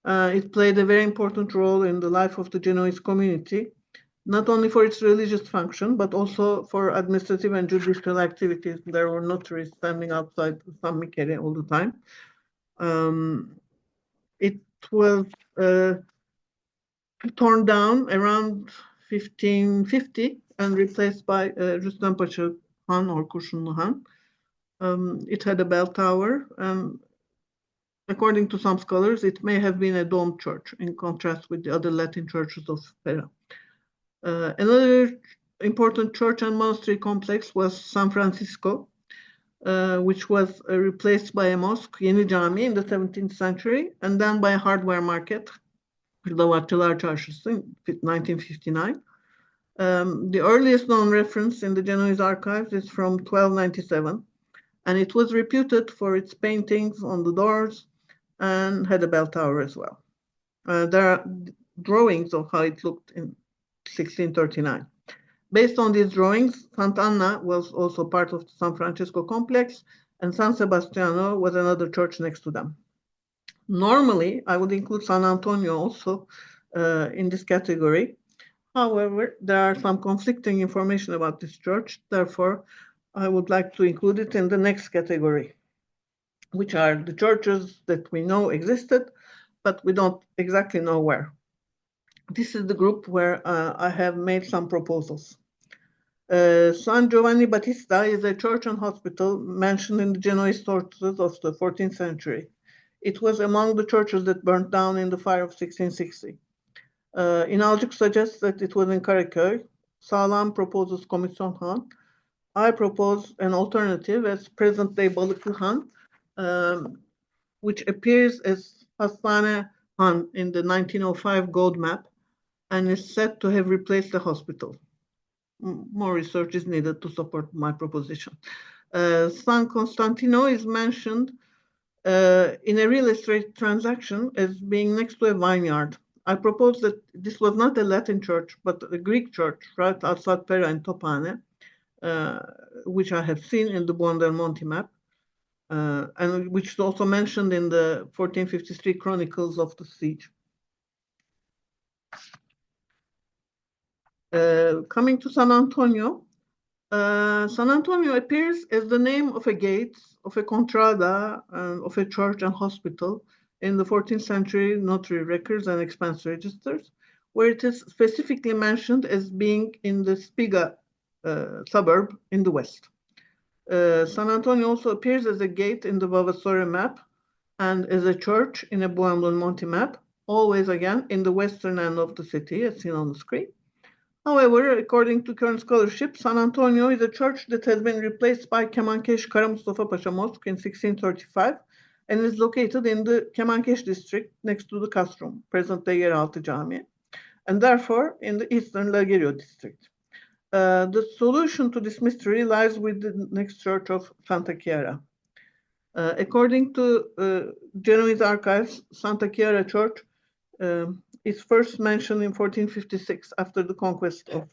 It played a very important role in the life of the Genoese community, not only for its religious function, but also for administrative and judicial activities. There were notaries standing outside San Michele all the time. It was torn down around 1550 and replaced by Rüstem Paşa Han or Kurşunlu Han. It had a bell tower, and according to some scholars, it may have been a domed church in contrast with the other Latin churches of Pera. Another important church and monastery complex was San Francisco, which was replaced by a mosque, Yeni Cami, in the 17th century, and then by a hardware market, Hırdavatçılar Çarşısı, in 1959. The earliest known reference in the Genoese archives is from 1297, and it was reputed for its paintings on the doors and had a bell tower as well. There are drawings of how it looked in 1639. Based on these drawings, Sant'Anna was also part of the San Francesco complex, and San Sebastiano was another church next to them. Normally, I would include San Antonio also in this category. However, there are some conflicting information about this church. Therefore, I would like to include it in the next category, which are the churches that we know existed, but we don't exactly know where. This is the group where I have made some proposals. San Giovanni Battista is a church and hospital mentioned in the Genoese sources of the 14th century. It was among the churches that burnt down in the fire of 1660. İnalcık suggests that it was in Karaköy. Sağlam proposes Komisyon Han. I propose an alternative as present-day Balıklı Han, which appears as Hastane Han in the 1905 gold map and is said to have replaced the hospital. More research is needed to support my proposition. San Costantino is mentioned in a real estate transaction as being next to a vineyard. I propose that this was not a Latin church, but a Greek church right outside Pera in Topane, which I have seen in the Buondelmonti map, and which is also mentioned in the 1453 Chronicles of the Siege. Coming to San Antonio, San Antonio appears as the name of a gate, of a contrada, of a church and hospital in the 14th century notary records and expense registers, where it is specifically mentioned as being in the Spiga suburb in the west. San Antonio also appears as a gate in the Vavasore map and as a church in a Buemblon-Monti map, always again in the western end of the city, as seen on the screen. However, according to current scholarship, San Antonio is a church that has been replaced by Kemankesh Kara Mustafa Pasha Mosque in 1635 and is located in the Kemankesh district next to the Castrum, present-day Yeraltı Camii, and therefore in the eastern Lagerio district. The solution to this mystery lies with the next church of Santa Chiara. According to Genoese archives, Santa Chiara Church is first mentioned in 1456 after the conquest of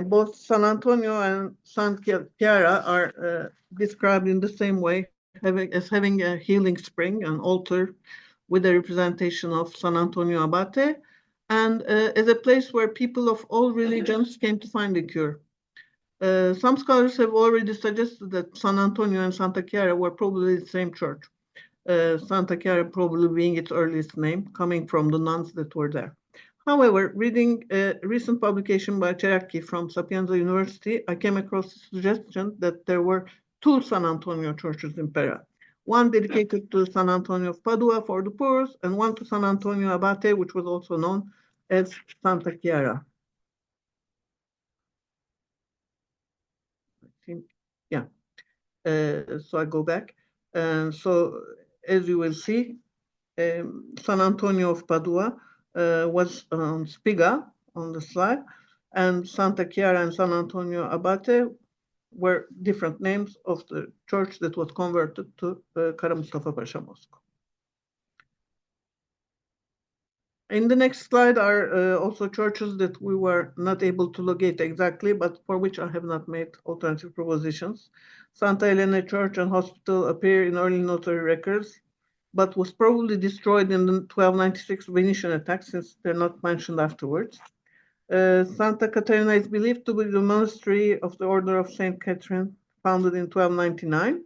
both San Antonio and Santa Chiara are described in the same way, as having a healing spring, an altar with a representation of San Antonio Abate, and as a place where people of all religions came to find a cure. Some scholars have already suggested that San Antonio and Santa Chiara were probably the same church. Santa Chiara probably being its earliest name, coming from the nuns that were there. However, reading a recent publication by Cheraki from Sapienza University, I came across the suggestion that there were two San Antonio churches in Pera. One dedicated to San Antonio of Padua for the poor, and one to San Antonio Abate, which was also known as Santa Chiara. Yeah. So I go back. So as you will see, San Antonio of Padua was on Spiga on the slide, and Santa Chiara and San Antonio Abate were different names of the church that was converted to Kara Mustafa Pasha Mosque. In the next slide are also churches that we were not able to locate exactly, but for which I have not made alternative propositions. Santa Elena Church and Hospital appear in early notary records, but was probably destroyed in the 1296 Venetian attack, since they're not mentioned afterwards. Santa Caterina is believed to be the monastery of the Order of St. Catherine, founded in 1299.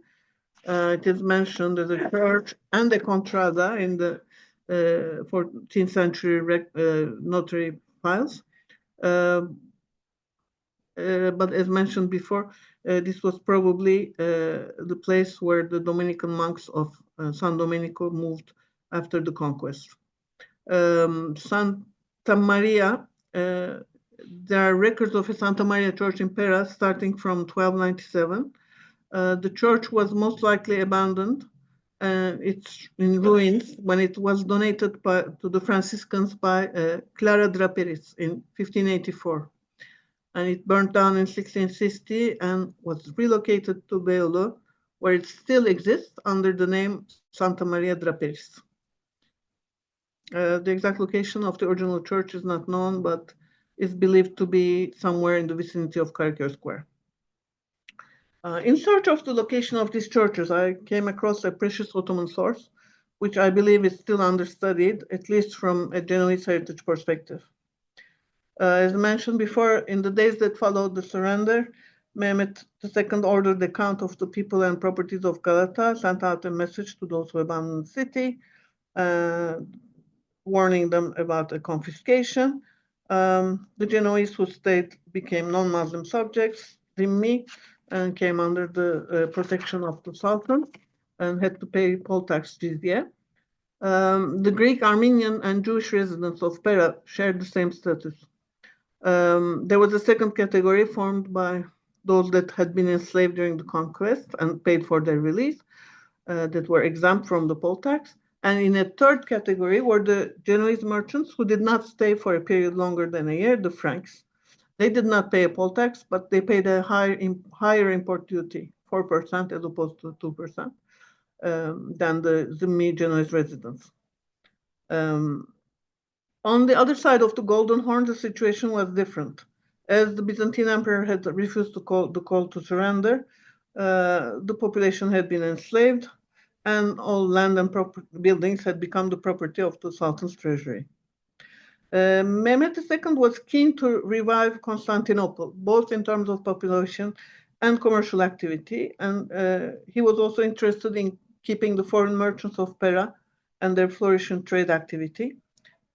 It is mentioned as a church and a contrada in the 14th century notary files. But as mentioned before, this was probably the place where the Dominican monks of San Domenico moved after the conquest. Santa Maria, there are records of a Santa Maria church in Pera starting from 1297. The church was most likely abandoned. It's in ruins when it was donated to the Franciscans by Clara Draperis in 1584. And it burned down in 1660 and was relocated to Beolo, where it still exists under the name Santa Maria Draperis. The exact location of the original church is not known, but is believed to be somewhere in the vicinity of Karaköy Square. In search of the location of these churches, I came across a precious Ottoman source, which I believe is still understudied, at least from a Genoese heritage perspective. As mentioned before, in the days that followed the surrender, Mehmet II ordered the count of the people and properties of Galata, sent out a message to those who abandoned the city, warning them about a confiscation. The Genoese who stayed became non-Muslim subjects, dhimmi, and came under the protection of the Sultan and had to pay poll tax jizya. The Greek, Armenian, and Jewish residents of Pera shared the same status. There was a second category formed by those that had been enslaved during the conquest and paid for their release, that were exempt from the poll tax. And in a third category were the Genoese merchants who did not stay for a period longer than a year, the Franks. They did not pay a poll tax, but they paid a higher import duty, 4% as opposed to 2%, than the dhimmi Genoese residents. On the other side of the Golden Horn, the situation was different. As the Byzantine Emperor had refused the call to surrender, the population had been enslaved, and all land and buildings had become the property of the Sultan's treasury. Mehmet II was keen to revive Constantinople, both in terms of population and commercial activity, and he was also interested in keeping the foreign merchants of Pera and their flourishing trade activity.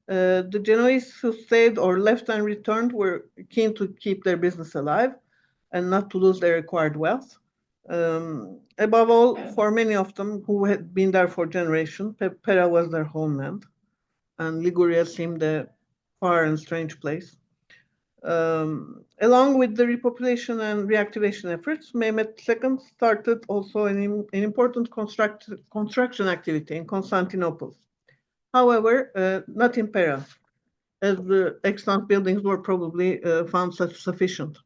The Genoese who stayed or left and returned were keen to keep their business alive and not to lose their acquired wealth. Above all, for many of them who had been there for generations, Pera was their homeland, and Liguria seemed a far and strange place. Along with the repopulation and reactivation efforts, Mehmet II started also an important construction activity in Constantinople. However, not in Pera, as the extant buildings were probably found sufficient.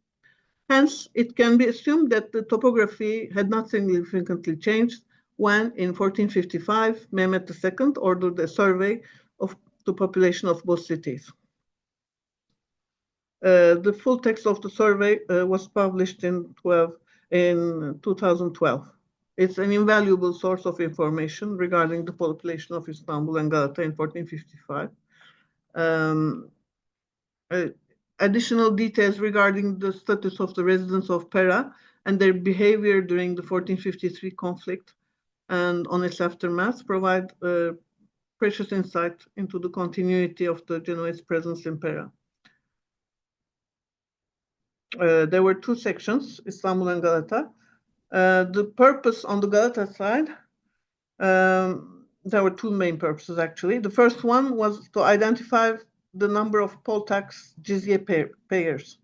Hence, it can be assumed that the topography had not significantly changed when, in 1455, Mehmet II ordered a survey of the population of both cities. The full text of the survey was published in 2012. It's an invaluable source of information regarding the population of Istanbul and Galata in 1455. Additional details regarding the status of the residents of Pera and their behavior during the 1453 conflict and on its aftermath provide precious insight into the continuity of the Genoese presence in Pera. There were two sections, Istanbul and Galata. The purpose on the Galata side, there were two main purposes actually. The first one was to identify the number of poll tax jizya payers.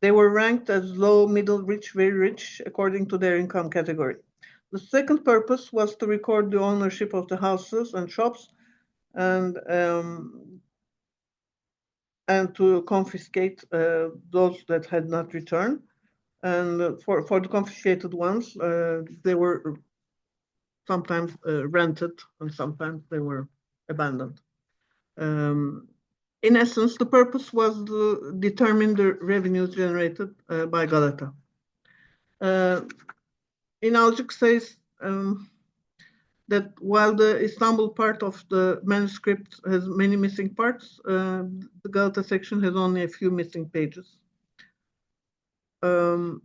They were ranked as low, middle, rich, very rich, according to their income category. The second purpose was to record the ownership of the houses and shops and to confiscate those that had not returned. And for the confiscated ones, they were sometimes rented and sometimes they were abandoned. In essence, the purpose was to determine the revenues generated by Galata. Inalcık says that while the Istanbul part of the manuscript has many missing parts, the Galata section has only a few missing pages. There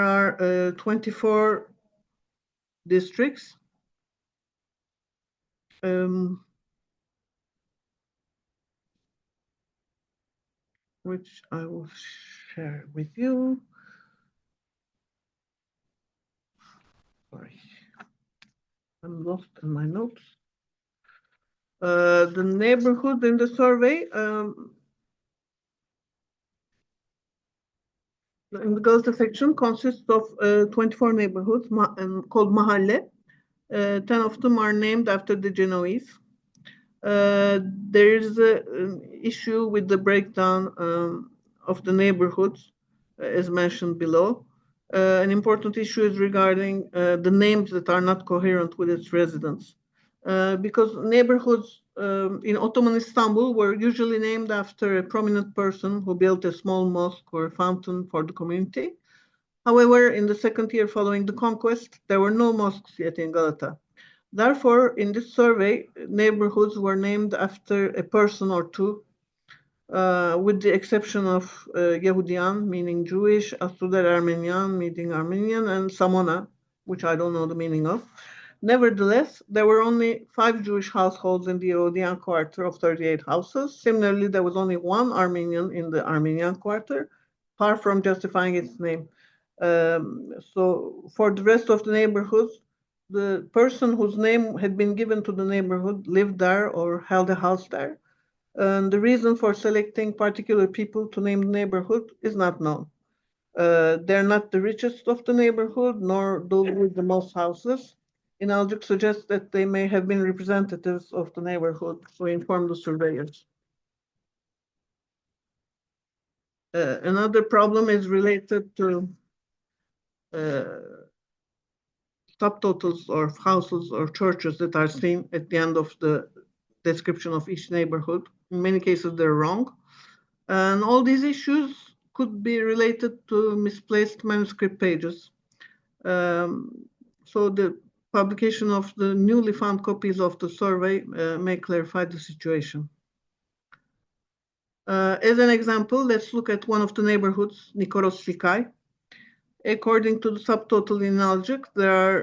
are 24 districts. Which I will share with you. Sorry, I'm lost in my notes. The neighborhood in the survey, in the Galata section, consists of 24 neighborhoods called mahalle. 10 of them are named after the Genoese. There is an issue with the breakdown of the neighborhoods, as mentioned below. An important issue is regarding the names that are not coherent with its residents. Because neighborhoods in Ottoman Istanbul were usually named after a prominent person who built a small mosque or a fountain for the community. However, in the second year following the conquest, there were no mosques yet in Galata. Therefore, in this survey, neighborhoods were named after a person or two, with the exception of Yehudian, meaning Jewish, Asuder Armenian, meaning Armenian, and Samona, which I don't know the meaning of. Nevertheless, there were only 5 Jewish households in the Yehudian quarter of 38 houses. Similarly, there was only 1 Armenian in the Armenian quarter, far from justifying its name. So for the rest of the neighborhoods, the person whose name had been given to the neighborhood lived there or held a house there. And the reason for selecting particular people to name the neighborhood is not known. They're not the richest of the neighborhood, nor those with the most houses. Inalcık suggests that they may have been representatives of the neighborhood who informed the surveyors. Another problem is related to subtotals or houses or churches that are seen at the end of the description of each neighborhood. In many cases, they're wrong. And all these issues could be related to misplaced manuscript pages. So the publication of the newly found copies of the survey may clarify the situation. As an example, let's look at one of the neighborhoods, Nikoros Sikai. According to the subtotal in Algic, there are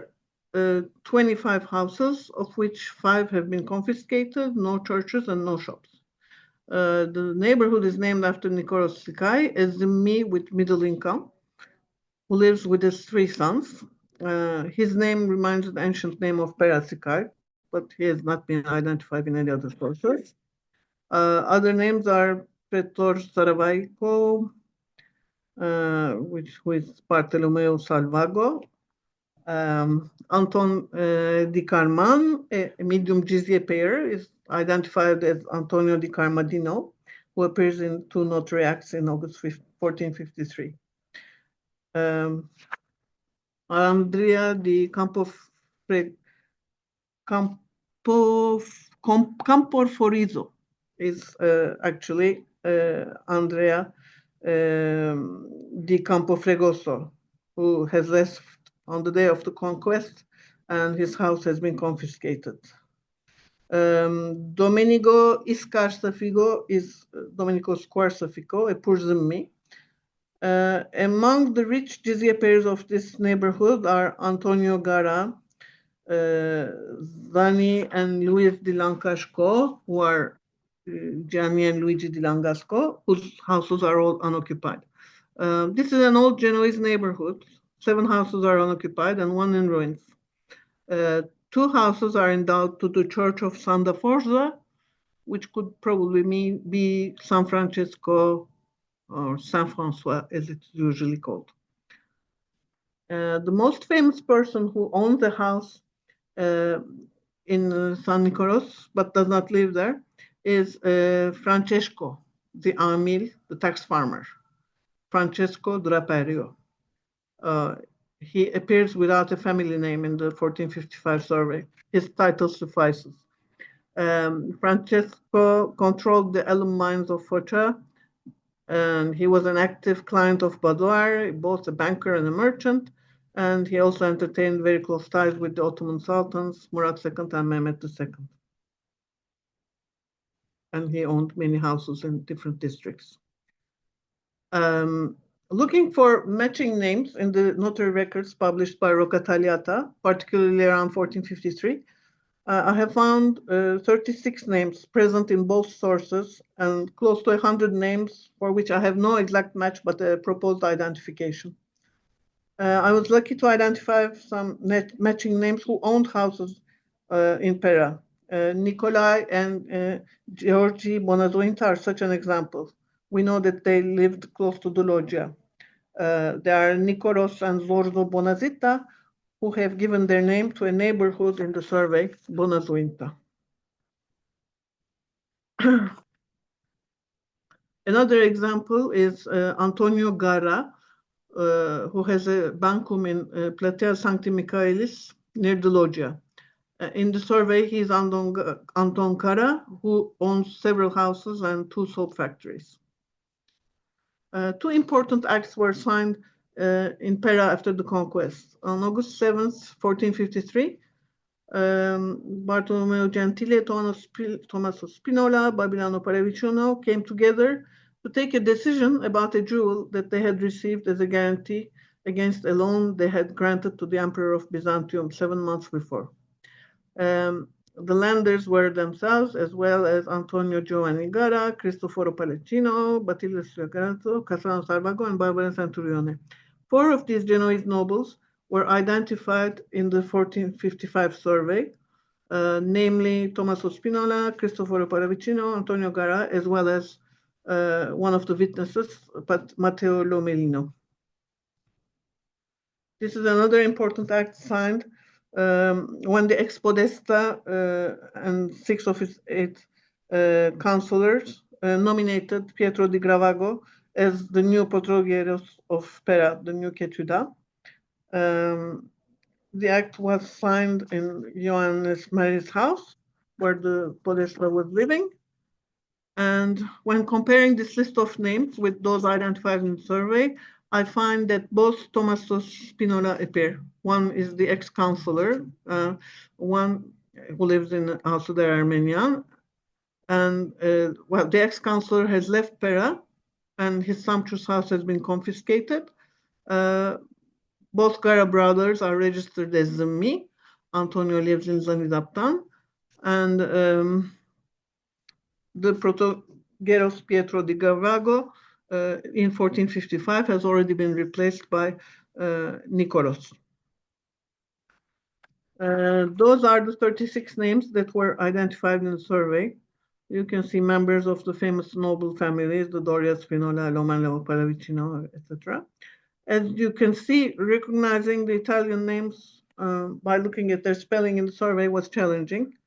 25 houses, of which 5 have been confiscated, no churches and no shops. The neighborhood is named after Nikoros Sikai, a Zimmi with middle income, who lives with his 3 sons. His name reminds the ancient name of Pera Sikai, but he has not been identified in any other sources. Other names are Petor Saravaiko, who is Bartolomeo Salvago, Anton Di Carman, a medium jizye payer, is identified as Antonio Di Carmadino, who appears in 2 notary acts in August 1453. Andrea di Camporforizo is actually Andrea di Campofregoso, who has left on the day of the conquest, and his house has been confiscated. Domenico Iscarsafigo is Domenico Squarsafico, a poor Zimmi. Among the rich jizya payers of this neighborhood are Antonio Gara, Zani and Luis di Lancasco, who are Gianni and Luigi di Langasco, whose houses are all unoccupied. This is an old Genoese neighborhood. 7 houses are unoccupied and 1 in ruins. 2 houses are endowed to the Church of Santa Forza, which could probably be San Francesco or Saint Francois, as it's usually called. The most famous person who owns a house in San Nicolas, but does not live there, is Francesco the Amil, the tax farmer, Francesco Draperio. He appears without a family name in the 1455 survey. His title suffices. Francesco controlled the alum mines of Foça, and he was an active client of Badoer, both a banker and a merchant, and he also entertained very close ties with the Ottoman sultans, Murat II and Mehmet II. And he owned many houses in different districts. Looking for matching names in the notary records published by Rocca Tagliata, particularly around 1453, I have found 36 names present in both sources and close to 100 names for which I have no exact match but a proposed identification. I was lucky to identify some matching names who owned houses in Pera. Nikolai and Georgi Bonazointa are such an example. We know that they lived close to the loggia. There are Nikoros and Zorzo Bonazita, who have given their name to a neighborhood in the survey, Bonazointa. Another example is Antonio Gara, who has a bancum in Platea Sancti Michaelis near the loggia. In the survey, he is Anton Kara, who owns several houses and 2 soap factories. 2 important acts were signed in Pera after the conquest. On August 7th, 1453, Bartolomeo Gentile, Tommaso Spinola, Babilano Pareviciano came together to take a decision about a jewel that they had received as a guarantee against a loan they had granted to the Emperor of Byzantium 7 months before. The lenders were themselves, as well as Antonio Giovanni Gara, Cristoforo Pallecino, Batilio Sciagato, Cassano Sarvago, and Barbara Centurione. 4 of these Genoese nobles were identified in the 1455 survey, namely Tommaso Spinola, Cristoforo Pallecino, Antonio Gara, as well as one of the witnesses, Matteo Lomelino. This is another important act signed when the ex-podesta and 6 of his 8 councillors nominated Pietro di Gravago as the new Potrogieros of Pera, the new Quetuda. The act was signed in Ioannis Mary's house, where the podesta was living. And when comparing this list of names with those identified in the survey, I find that both Tommaso Spinola appear. One is the ex-councillor, one who lives in also the Armenian, and well, the ex-councillor has left Pera, and his sumptuous house has been confiscated. Both Gara brothers are registered as Zimmi. Antonio lives in Zanidaptan, and the Protogeros Pietro di Gavago in 1455 has already been replaced by Nikoros. Those are the 36 names that were identified in the survey. You can see members of the famous noble families, the Doria, Spinola, Lomanello, Pallavicino, etc. As you can see, recognizing the Italian names by looking at their spelling in the survey was challenging.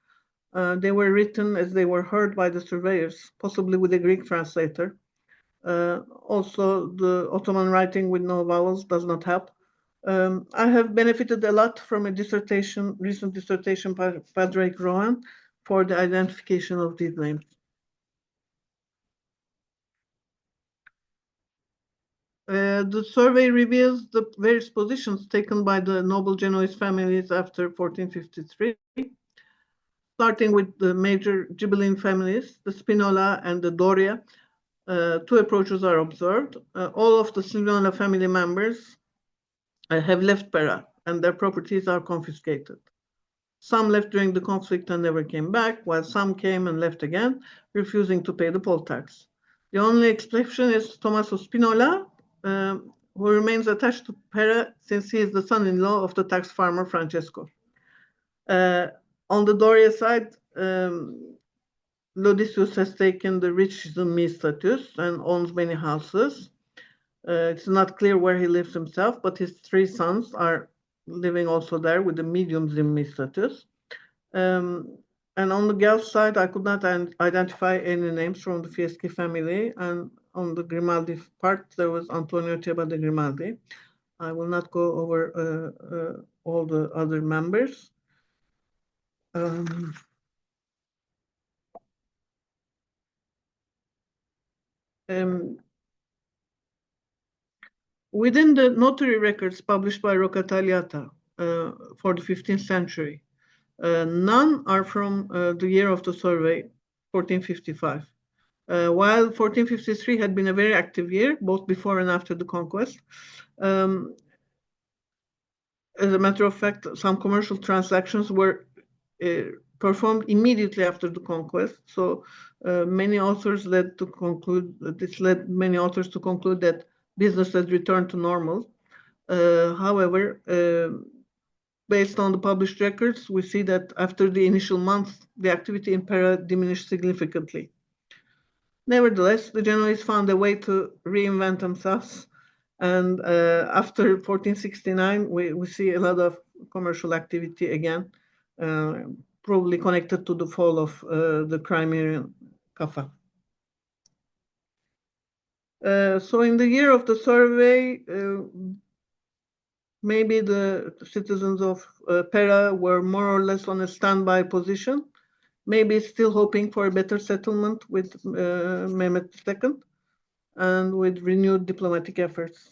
They were written as they were heard by the surveyors, possibly with a Greek translator. Also, the Ottoman writing with no vowels does not help. I have benefited a lot from a recent dissertation by Padraig Rohan for the identification of these names. The survey reveals the various positions taken by the noble Genoese families after 1453, starting with the major Ghibelline families, the Spinola and the Doria. Two approaches are observed. All of the Spinola family members have left Pera, and their properties are confiscated. Some left during the conflict and never came back, while some came and left again, refusing to pay the poll tax. The only exception is Tommaso Spinola, who remains attached to Pera since he is the son-in-law of the tax farmer Francesco. On the Doria side, Lodisius has taken the rich Zimmi status and owns many houses. It's not clear where he lives himself, but his three sons are living also there with the medium Zimmi status. And on the Guelph side, I could not identify any names from the Fieschi family. And on the Grimaldi part, there was Antonio Teba de Grimaldi. I will not go over all the other members. Within the notary records published by Rocca Tagliata for the 15th century, none are from the year of the survey, 1455. While 1453 had been a very active year, both before and after the conquest. As a matter of fact, some commercial transactions were performed immediately after the conquest. So many authors led many authors to conclude that business had returned to normal. However, based on the published records, we see that after the initial months, the activity in Pera diminished significantly. Nevertheless, the Genoese found a way to reinvent themselves. And after 1469, we see a lot of commercial activity again, probably connected to the fall of the Crimean Kaffa. So in the year of the survey, maybe the citizens of Pera were more or less on a standby position, maybe still hoping for a better settlement with Mehmet II and with renewed diplomatic efforts.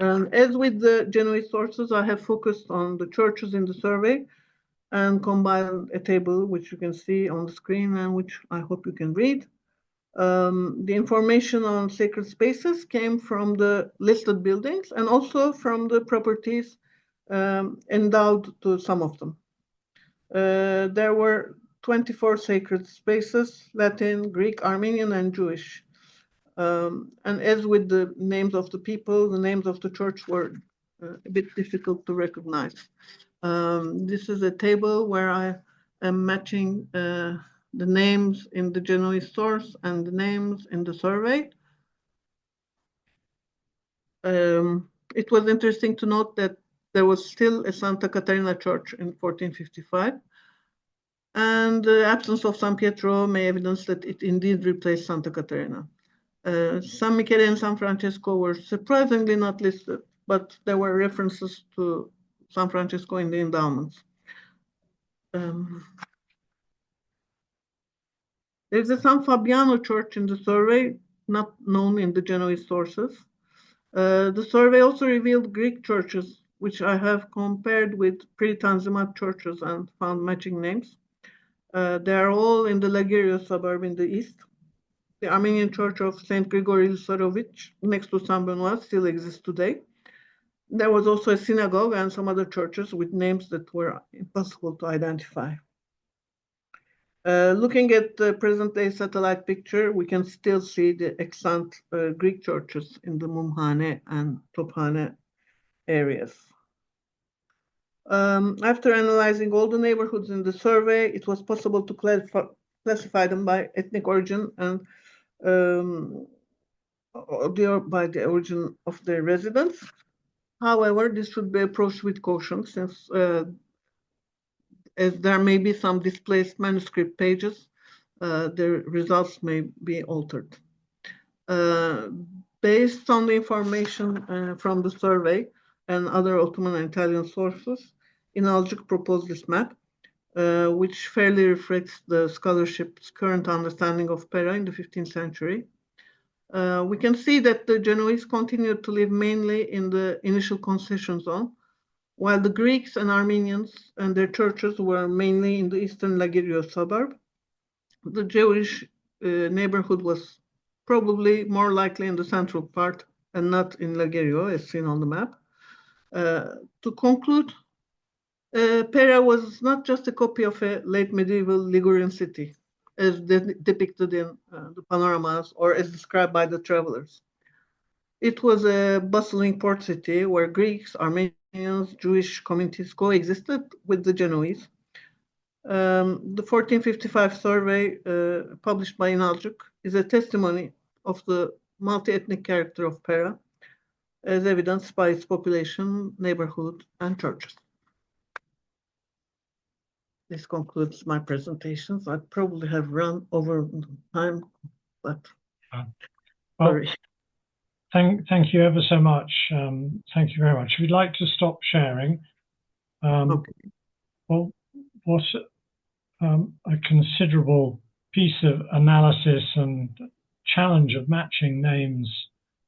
And as with the Genoese sources, I have focused on the churches in the survey and compiled a table which you can see on the screen and which I hope you can read. The information on sacred spaces came from the listed buildings and also from the properties endowed to some of them. There were 24 sacred spaces, Latin, Greek, Armenian, and Jewish. And as with the names of the people, the names of the church were a bit difficult to recognize. This is a table where I am matching the names in the Genoese source and the names in the survey. It was interesting to note that there was still a Santa Caterina church in 1455. And the absence of San Pietro may evidence that it indeed replaced Santa Caterina. San Michele and San Francesco were surprisingly not listed, but there were references to San Francesco in the endowments. There's a San Fabiano church in the survey. not known in the Genoese sources. The survey also revealed Greek churches, which I have compared with pre-Tanzimat churches and found matching names. They are all in the Lagirio suburb in the east. The Armenian Church of St. Grigory Lusarovich, next to San Benoit, still exists today. There was also a synagogue and some other churches with names that were impossible to identify. Looking at the present-day satellite picture, we can still see the extant Greek churches in the Mumhane and Tophane areas. After analyzing all the neighborhoods in the survey, it was possible to classify them by ethnic origin and by the origin of their residents. However, this should be approached with caution since as there may be some displaced manuscript pages, the results may be altered. Based on the information from the survey and other Ottoman and Italian sources, Inalcık proposed this map, which fairly reflects the scholarship's current understanding of Pera in the 15th century. We can see that the Genoese continued to live mainly in the initial concession zone, while the Greeks and Armenians and their churches were mainly in the eastern Lagirio suburb. The Jewish neighborhood was probably more likely in the central part and not in Lagirio, as seen on the map. To conclude, Pera was not just a copy of a late medieval Ligurian city, as depicted in the panoramas or as described by the travelers. It was a bustling port city where Greeks, Armenians, Jewish communities coexisted with the Genoese. The 1455 survey published by Inalcık is a testimony of the multi-ethnic character of Pera, as evidenced by its population, neighborhood, and churches. This concludes my presentations. I probably have run over time, but sorry. Thank you ever so much. Thank you very much. If you'd like to stop sharing, Okay. well, what a considerable piece of analysis and challenge of matching names.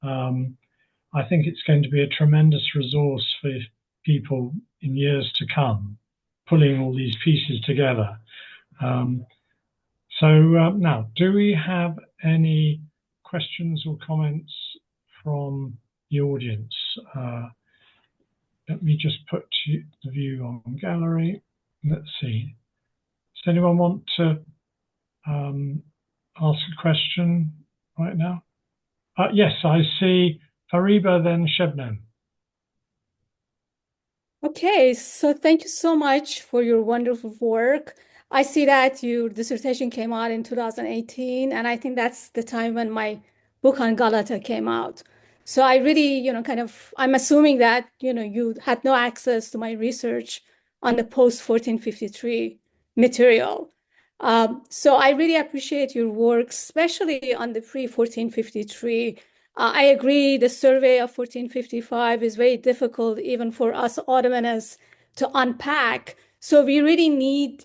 I think it's going to be a tremendous resource for people in years to come, pulling all these pieces together. Now, do we have any questions or comments from the audience? Let me just put the view on gallery. Let's see. Does anyone want to ask a question right now? Yes, I see Fariba, then Shebnem. Okay, so thank you so much for your wonderful work. I see that your dissertation came out in 2018, and I think that's the time when my book on Galata came out. So I really, I'm assuming that, you had no access to my research on the post-1453 material. So I really appreciate your work, especially on the pre-1453. I agree the survey of 1455 is very difficult even for us Ottomans to unpack. So we really need,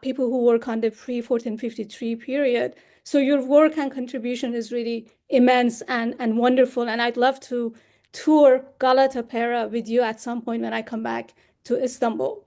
people who work on the pre-1453 period. So your work and contribution is really immense and wonderful. And I'd love to tour Galata Pera with you at some point when I come back to Istanbul.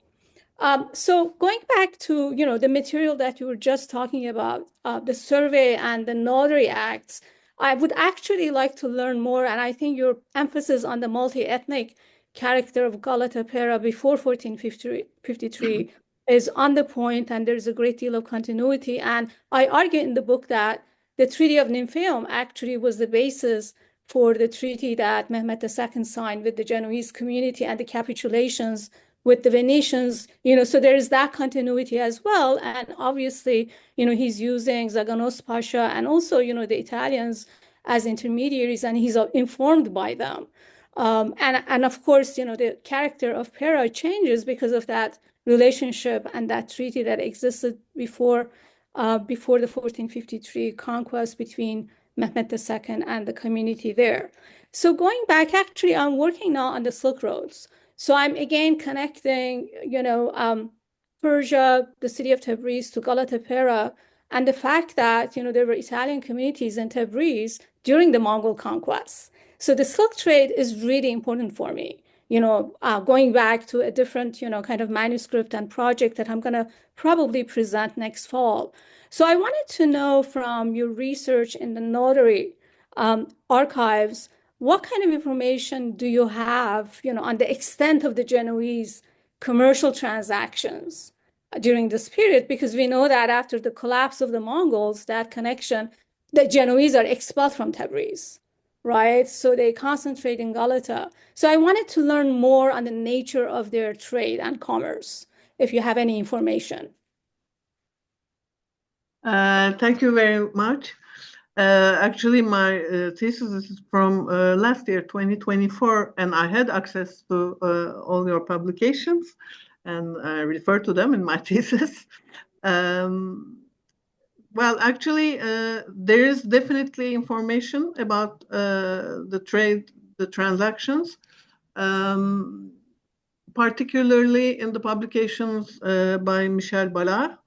So going back to, the material that you were just talking about, the survey and the notary acts, I would actually like to learn more. And I think your emphasis on the multi-ethnic character of Galata Pera before 1453 is on the point, and there's a great deal of continuity. And I argue in the book that the Treaty of Nymphaeum actually was the basis for the treaty that Mehmet II signed with the Genoese community and the capitulations with the Venetians, so there is that continuity as well. And obviously, he's using Zaganos Pasha and also, the Italians as intermediaries, and he's informed by them. And of course, the character of Pera changes because of that relationship and that treaty that existed before the 1453 conquest between Mehmet II and the community there. So going back, actually, I'm working now on the Silk Roads. So I'm again connecting, Persia, the city of Tabriz, to Galata Pera, and the fact that, there were Italian communities in Tabriz during the Mongol conquests. So the silk trade is really important for me. Going back to a different, kind of manuscript and project that I'm going to probably present next fall. So I wanted to know from your research in the notary archives, what kind of information do you have, on the extent of the Genoese commercial transactions during this period? Because we know that after the collapse of the Mongols, that connection, the Genoese are expelled from Tabriz, right? So they concentrate in Galata. So I wanted to learn more on the nature of their trade and commerce, if you have any information. Thank you very much. Actually, my thesis is from last year, 2024, and I had access to all your publications, and I refer to them in my thesis. Well, actually, there is definitely information about the trade, the transactions, particularly in the publications by Michel Ballard.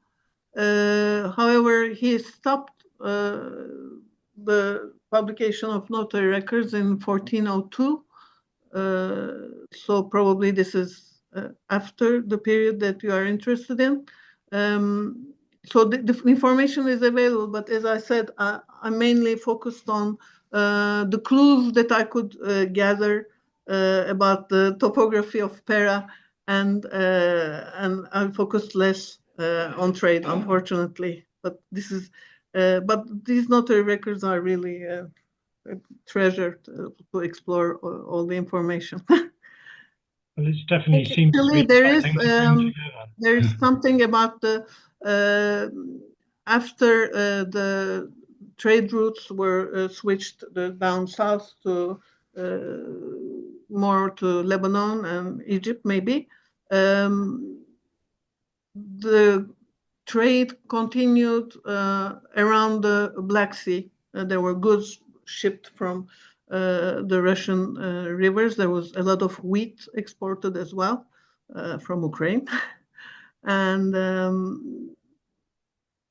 However, he stopped the publication of notary records in 1402. So probably this is after the period that you are interested in. So the information is available, but as I said, I mainly focused on the clues that I could gather about the topography of Pera, and I focused less on trade, unfortunately. But these notary records are really a treasure to explore all the information. Well, it's definitely seems to be there is something about the after the trade routes were switched down south to more to Lebanon and Egypt, maybe. The trade continued around the Black Sea. There were goods shipped from the Russian rivers. There was a lot of wheat exported as well from Ukraine. And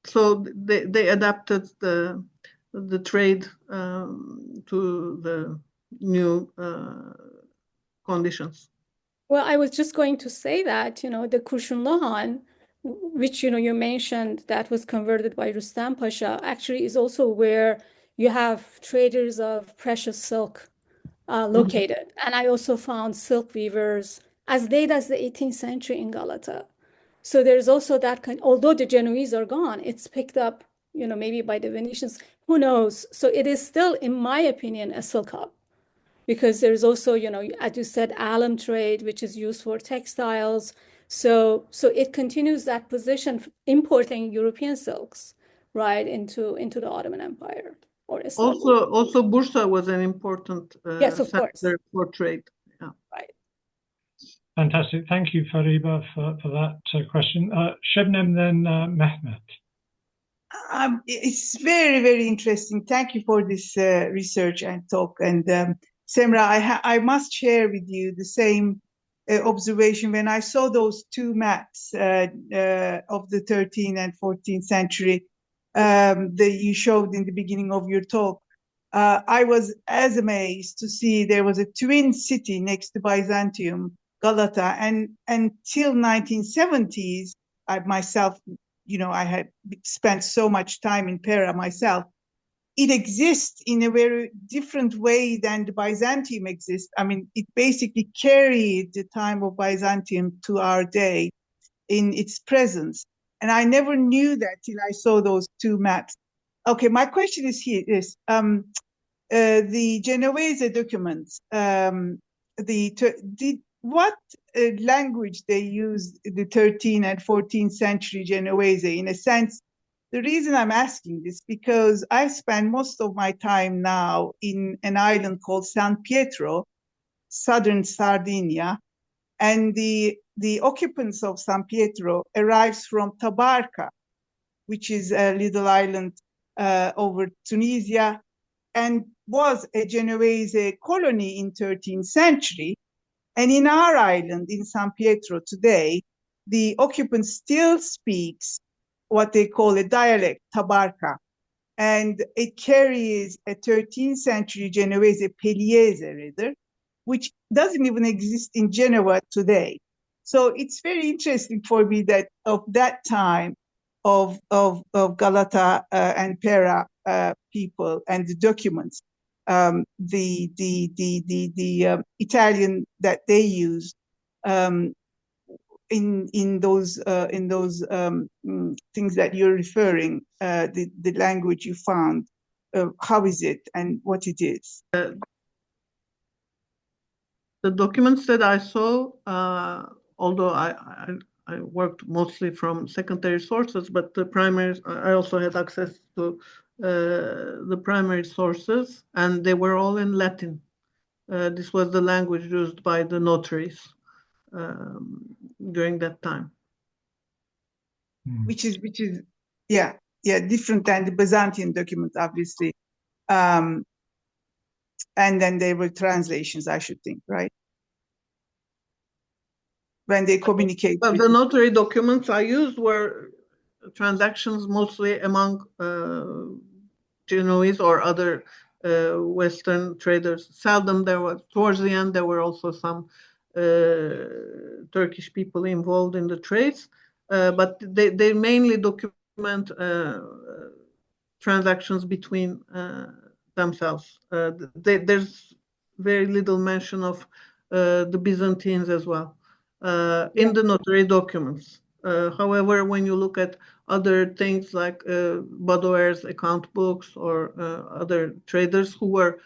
so they adapted the trade to the new conditions. Well, I was just going to say that, the Kurshun Lohan, which, you mentioned that was converted by Rustam Pasha, actually is also where you have traders of precious silk located. And I also found silk weavers as late as the 18th century in Galata. So there's also that kind, although the Genoese are gone, it's picked up, maybe by the Venetians, who knows? So it is still, in my opinion, a silk hub. Because there's also, as you said, alum trade, which is used for textiles. So it continues that position, importing European silks, right, into the Ottoman Empire or Islam. Also Bursa was an important yes, of course, for trade. Yeah. Right. Fantastic. Thank you, Fariba, for that question. Shebnem, then Mehmet. It's very, very interesting. Thank you for this research and talk. And Semra, I must share with you the same observation when I saw those two maps of the 13th and 14th century that you showed in the beginning of your talk. I was as amazed to see there was a twin city next to Byzantium, Galata, and until 1970s, I myself, I had spent so much time in Pera myself. It exists in a very different way than the Byzantium exists. I mean, it basically carried the time of Byzantium to our day in its presence. And I never knew that till I saw those two maps. Okay, my question is here is, the Genoese documents, what language they used the 13th and 14th century Genoese? In a sense, the reason I'm asking this because I spend most of my time now in an island called San Pietro, southern Sardinia, and the occupants of San Pietro arrives from Tabarka, which is a little island over Tunisia, and was a Genoese colony in 13th century. And in our island, in San Pietro today, the occupant still speaks what they call a dialect, tabarka. And it carries a 13th century Genoese Pugliese rather, which doesn't even exist in Genoa today. So it's very interesting for me that of that time of Galata and Pera people and the documents, the Italian that they use in those things that you're referring, the language you found, how is it and what it is? The documents that I saw, although I worked mostly from secondary sources, but the primary, I also had access to the primary sources, and they were all in Latin. This was the language used by the notaries during that time. Which is different than the Byzantine documents, obviously. And then they were translations, I should think, right? When they communicate. Well, the notary documents I used were transactions mostly among Genoese or other Western traders. Seldom there was, towards the end, there were also some Turkish people involved in the trades, but they mainly document transactions between themselves. There's very little mention of the Byzantines as well in the notary documents. However, when you look at other things like Baudouin's account books or other traders who were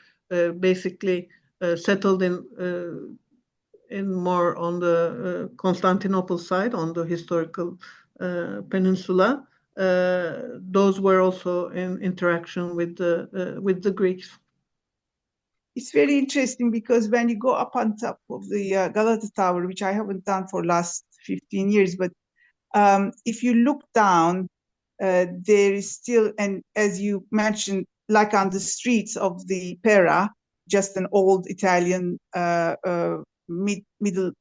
basically settled in more on the Constantinople side, on the historical peninsula, those were also in interaction with the Greeks. It's very interesting because when you go up on top of the Galata Tower, which I haven't done for last 15 years, but if you look down, there is still, and as you mentioned, like on the streets of the Pera, just an old Italian medieval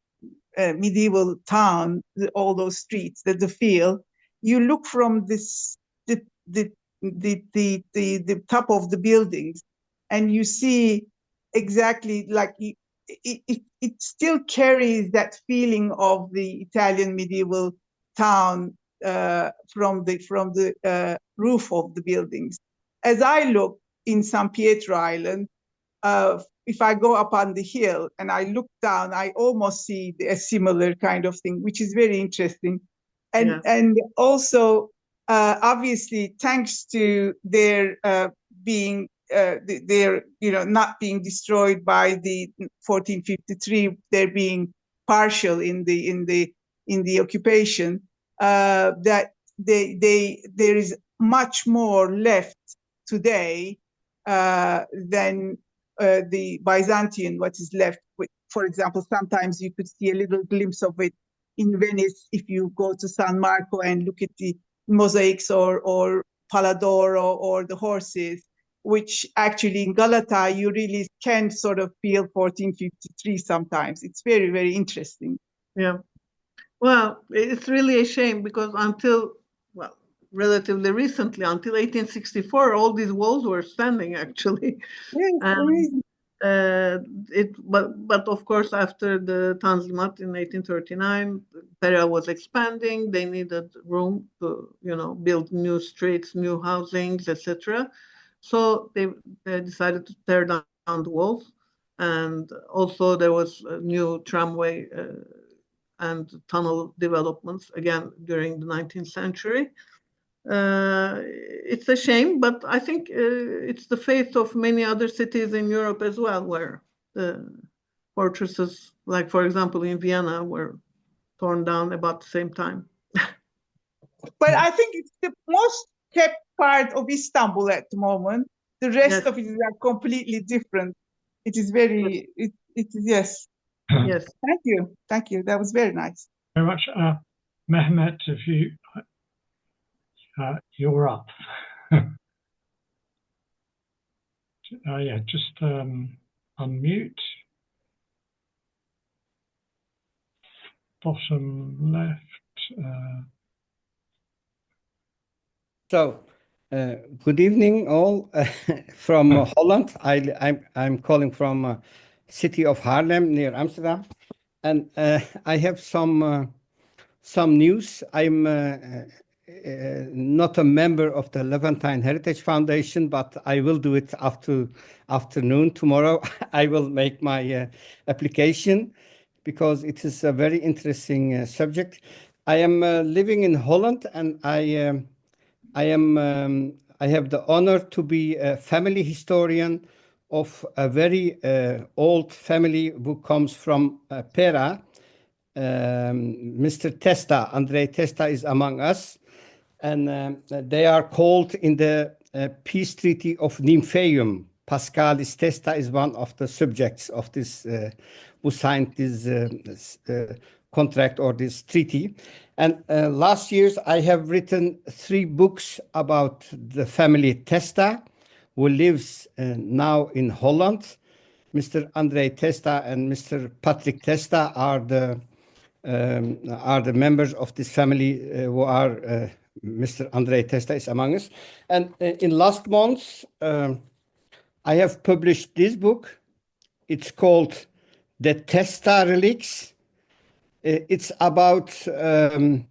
town, all those streets, the feel. You look from this the top of the buildings, and you see exactly like it still carries that feeling of the Italian medieval town from the roof of the buildings. As I look in San Pietro Island, if I go up on the hill and I look down, I almost see a similar kind of thing, which is very interesting. And also, obviously, thanks to their being their not being destroyed by the 1453, they're being partial in the occupation, that there is much more left today than the Byzantine, what is left. For example, sometimes you could see a little glimpse of it in Venice if you go to San Marco and look at the mosaics or Paladoro or the horses, which actually in Galata you really can sort of feel 1453 sometimes. It's very, very interesting. Yeah. Well, it's really a shame because until, well, relatively recently, until 1864, all these walls were standing actually. Yes, amazing. But of course, after the Tanzimat in 1839, Pera was expanding. They needed room to, build new streets, new housings, etc. So they decided to tear down the walls, and also there was a new tramway and tunnel developments again during the 19th century. It's a shame, but I think it's the fate of many other cities in Europe as well, where the fortresses, like for example in Vienna, were torn down about the same time. But I think it's the most kept part of Istanbul at the moment. The rest of it is completely different. It is very, it is, yes. Yes. Thank you. That was very nice. Very much. Mehmet, if you're up. Just unmute. Bottom left. So, good evening, all from Holland. I'm calling from city of Haarlem near Amsterdam, and I have some news. I'm not a member of the Levantine Heritage Foundation, but I will do it afternoon tomorrow. I will make my application because it is a very interesting subject. I am living in Holland, and I have the honor to be a family historian of a very old family who comes from Pera. Mr. Testa, Andrei Testa, is among us, and they are called in the peace treaty of Nymphaeum. Paschalis Testa is one of the subjects of this, who signed this contract or this treaty. And last years, I have written 3 books about the family Testa, who lives now in Holland. Mr. Andrei Testa and Mr. Patrick Testa are the members of this family who are Mr. Andrei Testa is among us. And in last month, I have published this book. It's called The Testa Relics. It's about a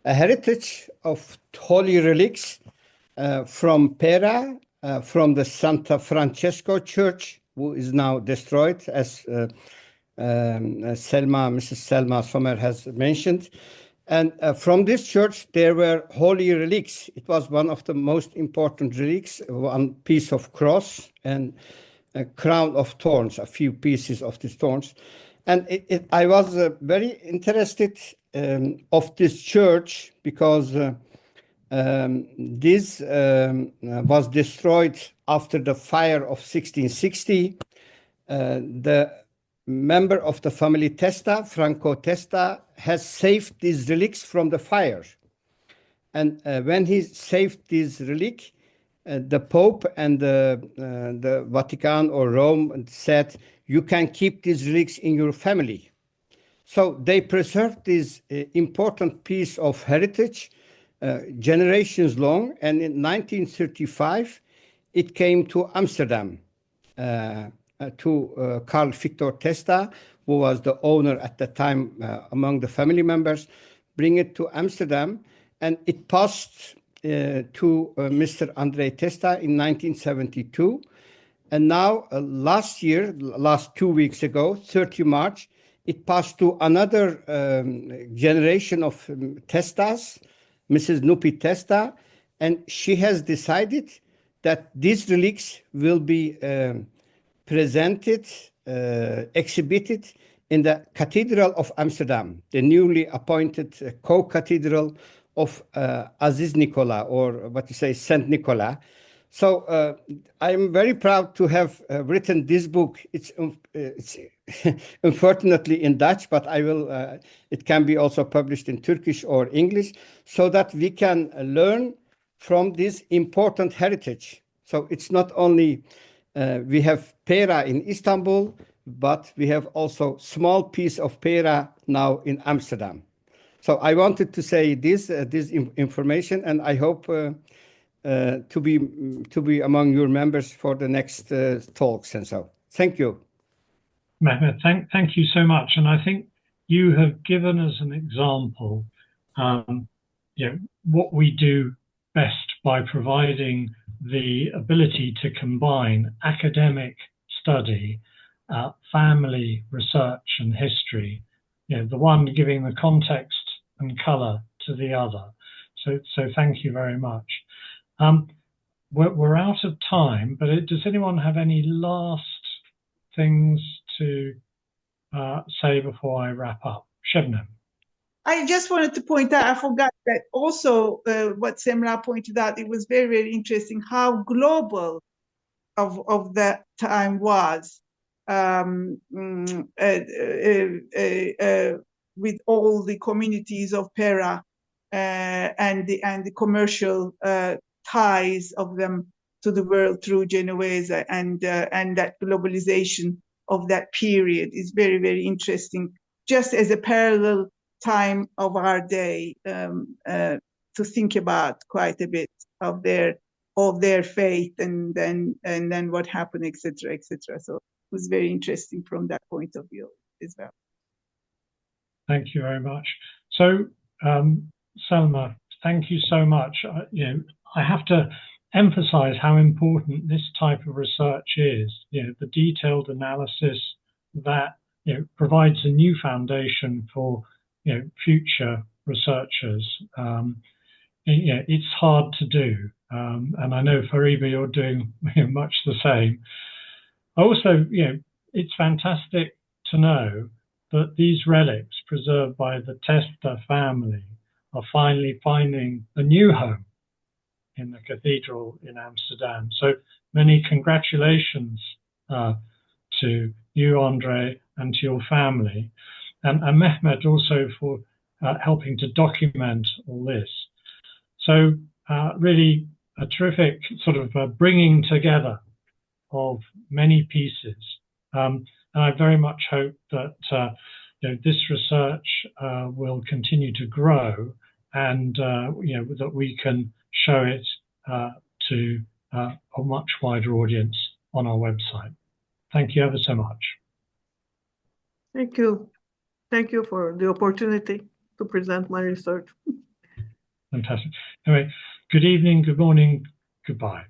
heritage of holy relics from Pera, from the Santa Francesco Church, who is now destroyed, as Mrs. Selma Somer has mentioned. And from this church, there were holy relics. It was one of the most important relics, one piece of cross and a crown of thorns, a few pieces of these thorns. And I was very interested of this church because this was destroyed after the fire of 1660. The member of the family Testa, Franco Testa, has saved these relics from the fire. And when he saved this relic, the Pope and the Vatican or Rome said, you can keep these relics in your family. So they preserved this important piece of heritage generations long. And in 1935, it came to Amsterdam to Carl Victor Testa, who was the owner at the time among the family members, bring it to Amsterdam. And it passed to Mr. Andrei Testa in 1972. And now, last 2 weeks ago, 30 March, it passed to another generation of Testas, Mrs. Nupi Testa, and she has decided that these relics will be presented, exhibited in the Cathedral of Amsterdam, the newly appointed co-cathedral of Aziz Nicola, or what you say, Saint Nicola. So I'm very proud to have written this book. It's unfortunately in Dutch, but I will. It can be also published in Turkish or English, so that we can learn from this important heritage. So it's not only we have Pera in Istanbul, but we have also small piece of Pera now in Amsterdam. So I wanted to say this information, and I hope to be among your members for the next talks and so. Thank you. Mehmet, thank you so much. And I think you have given us an example, what we do best by providing the ability to combine academic study, family research and history, the one giving the context and color to the other. So thank you very much. We're out of time, but does anyone have any last things to say before I wrap up? Shebnem. I just wanted to point out, I forgot that also what Semra pointed out, it was very, very interesting how global of that time was with all the communities of Pera and the commercial ties of them to the world through Genoese, and that globalization of that period is very, very interesting, just as a parallel time of our day. to think about quite a bit of their faith and then what happened, etc., etc. So it was very interesting from that point of view as well. Thank you very much. So, Selma, thank you so much. I have to emphasize how important this type of research is. The detailed analysis that provides a new foundation for future researchers. It's hard to do, and I know Fariba, you're doing much the same. Also, it's fantastic to know that these relics preserved by the Testa family are finally finding a new home in the cathedral in Amsterdam. So many congratulations to you, Andre, and to your family, and Mehmet also for helping to document all this. So really a terrific sort of bringing together of many pieces. And I very much hope that this research will continue to grow, and that we can show it to a much wider audience on our website. Thank you ever so much. Thank you. Thank you for the opportunity to present my research. Fantastic. Anyway, good evening, good morning, goodbye.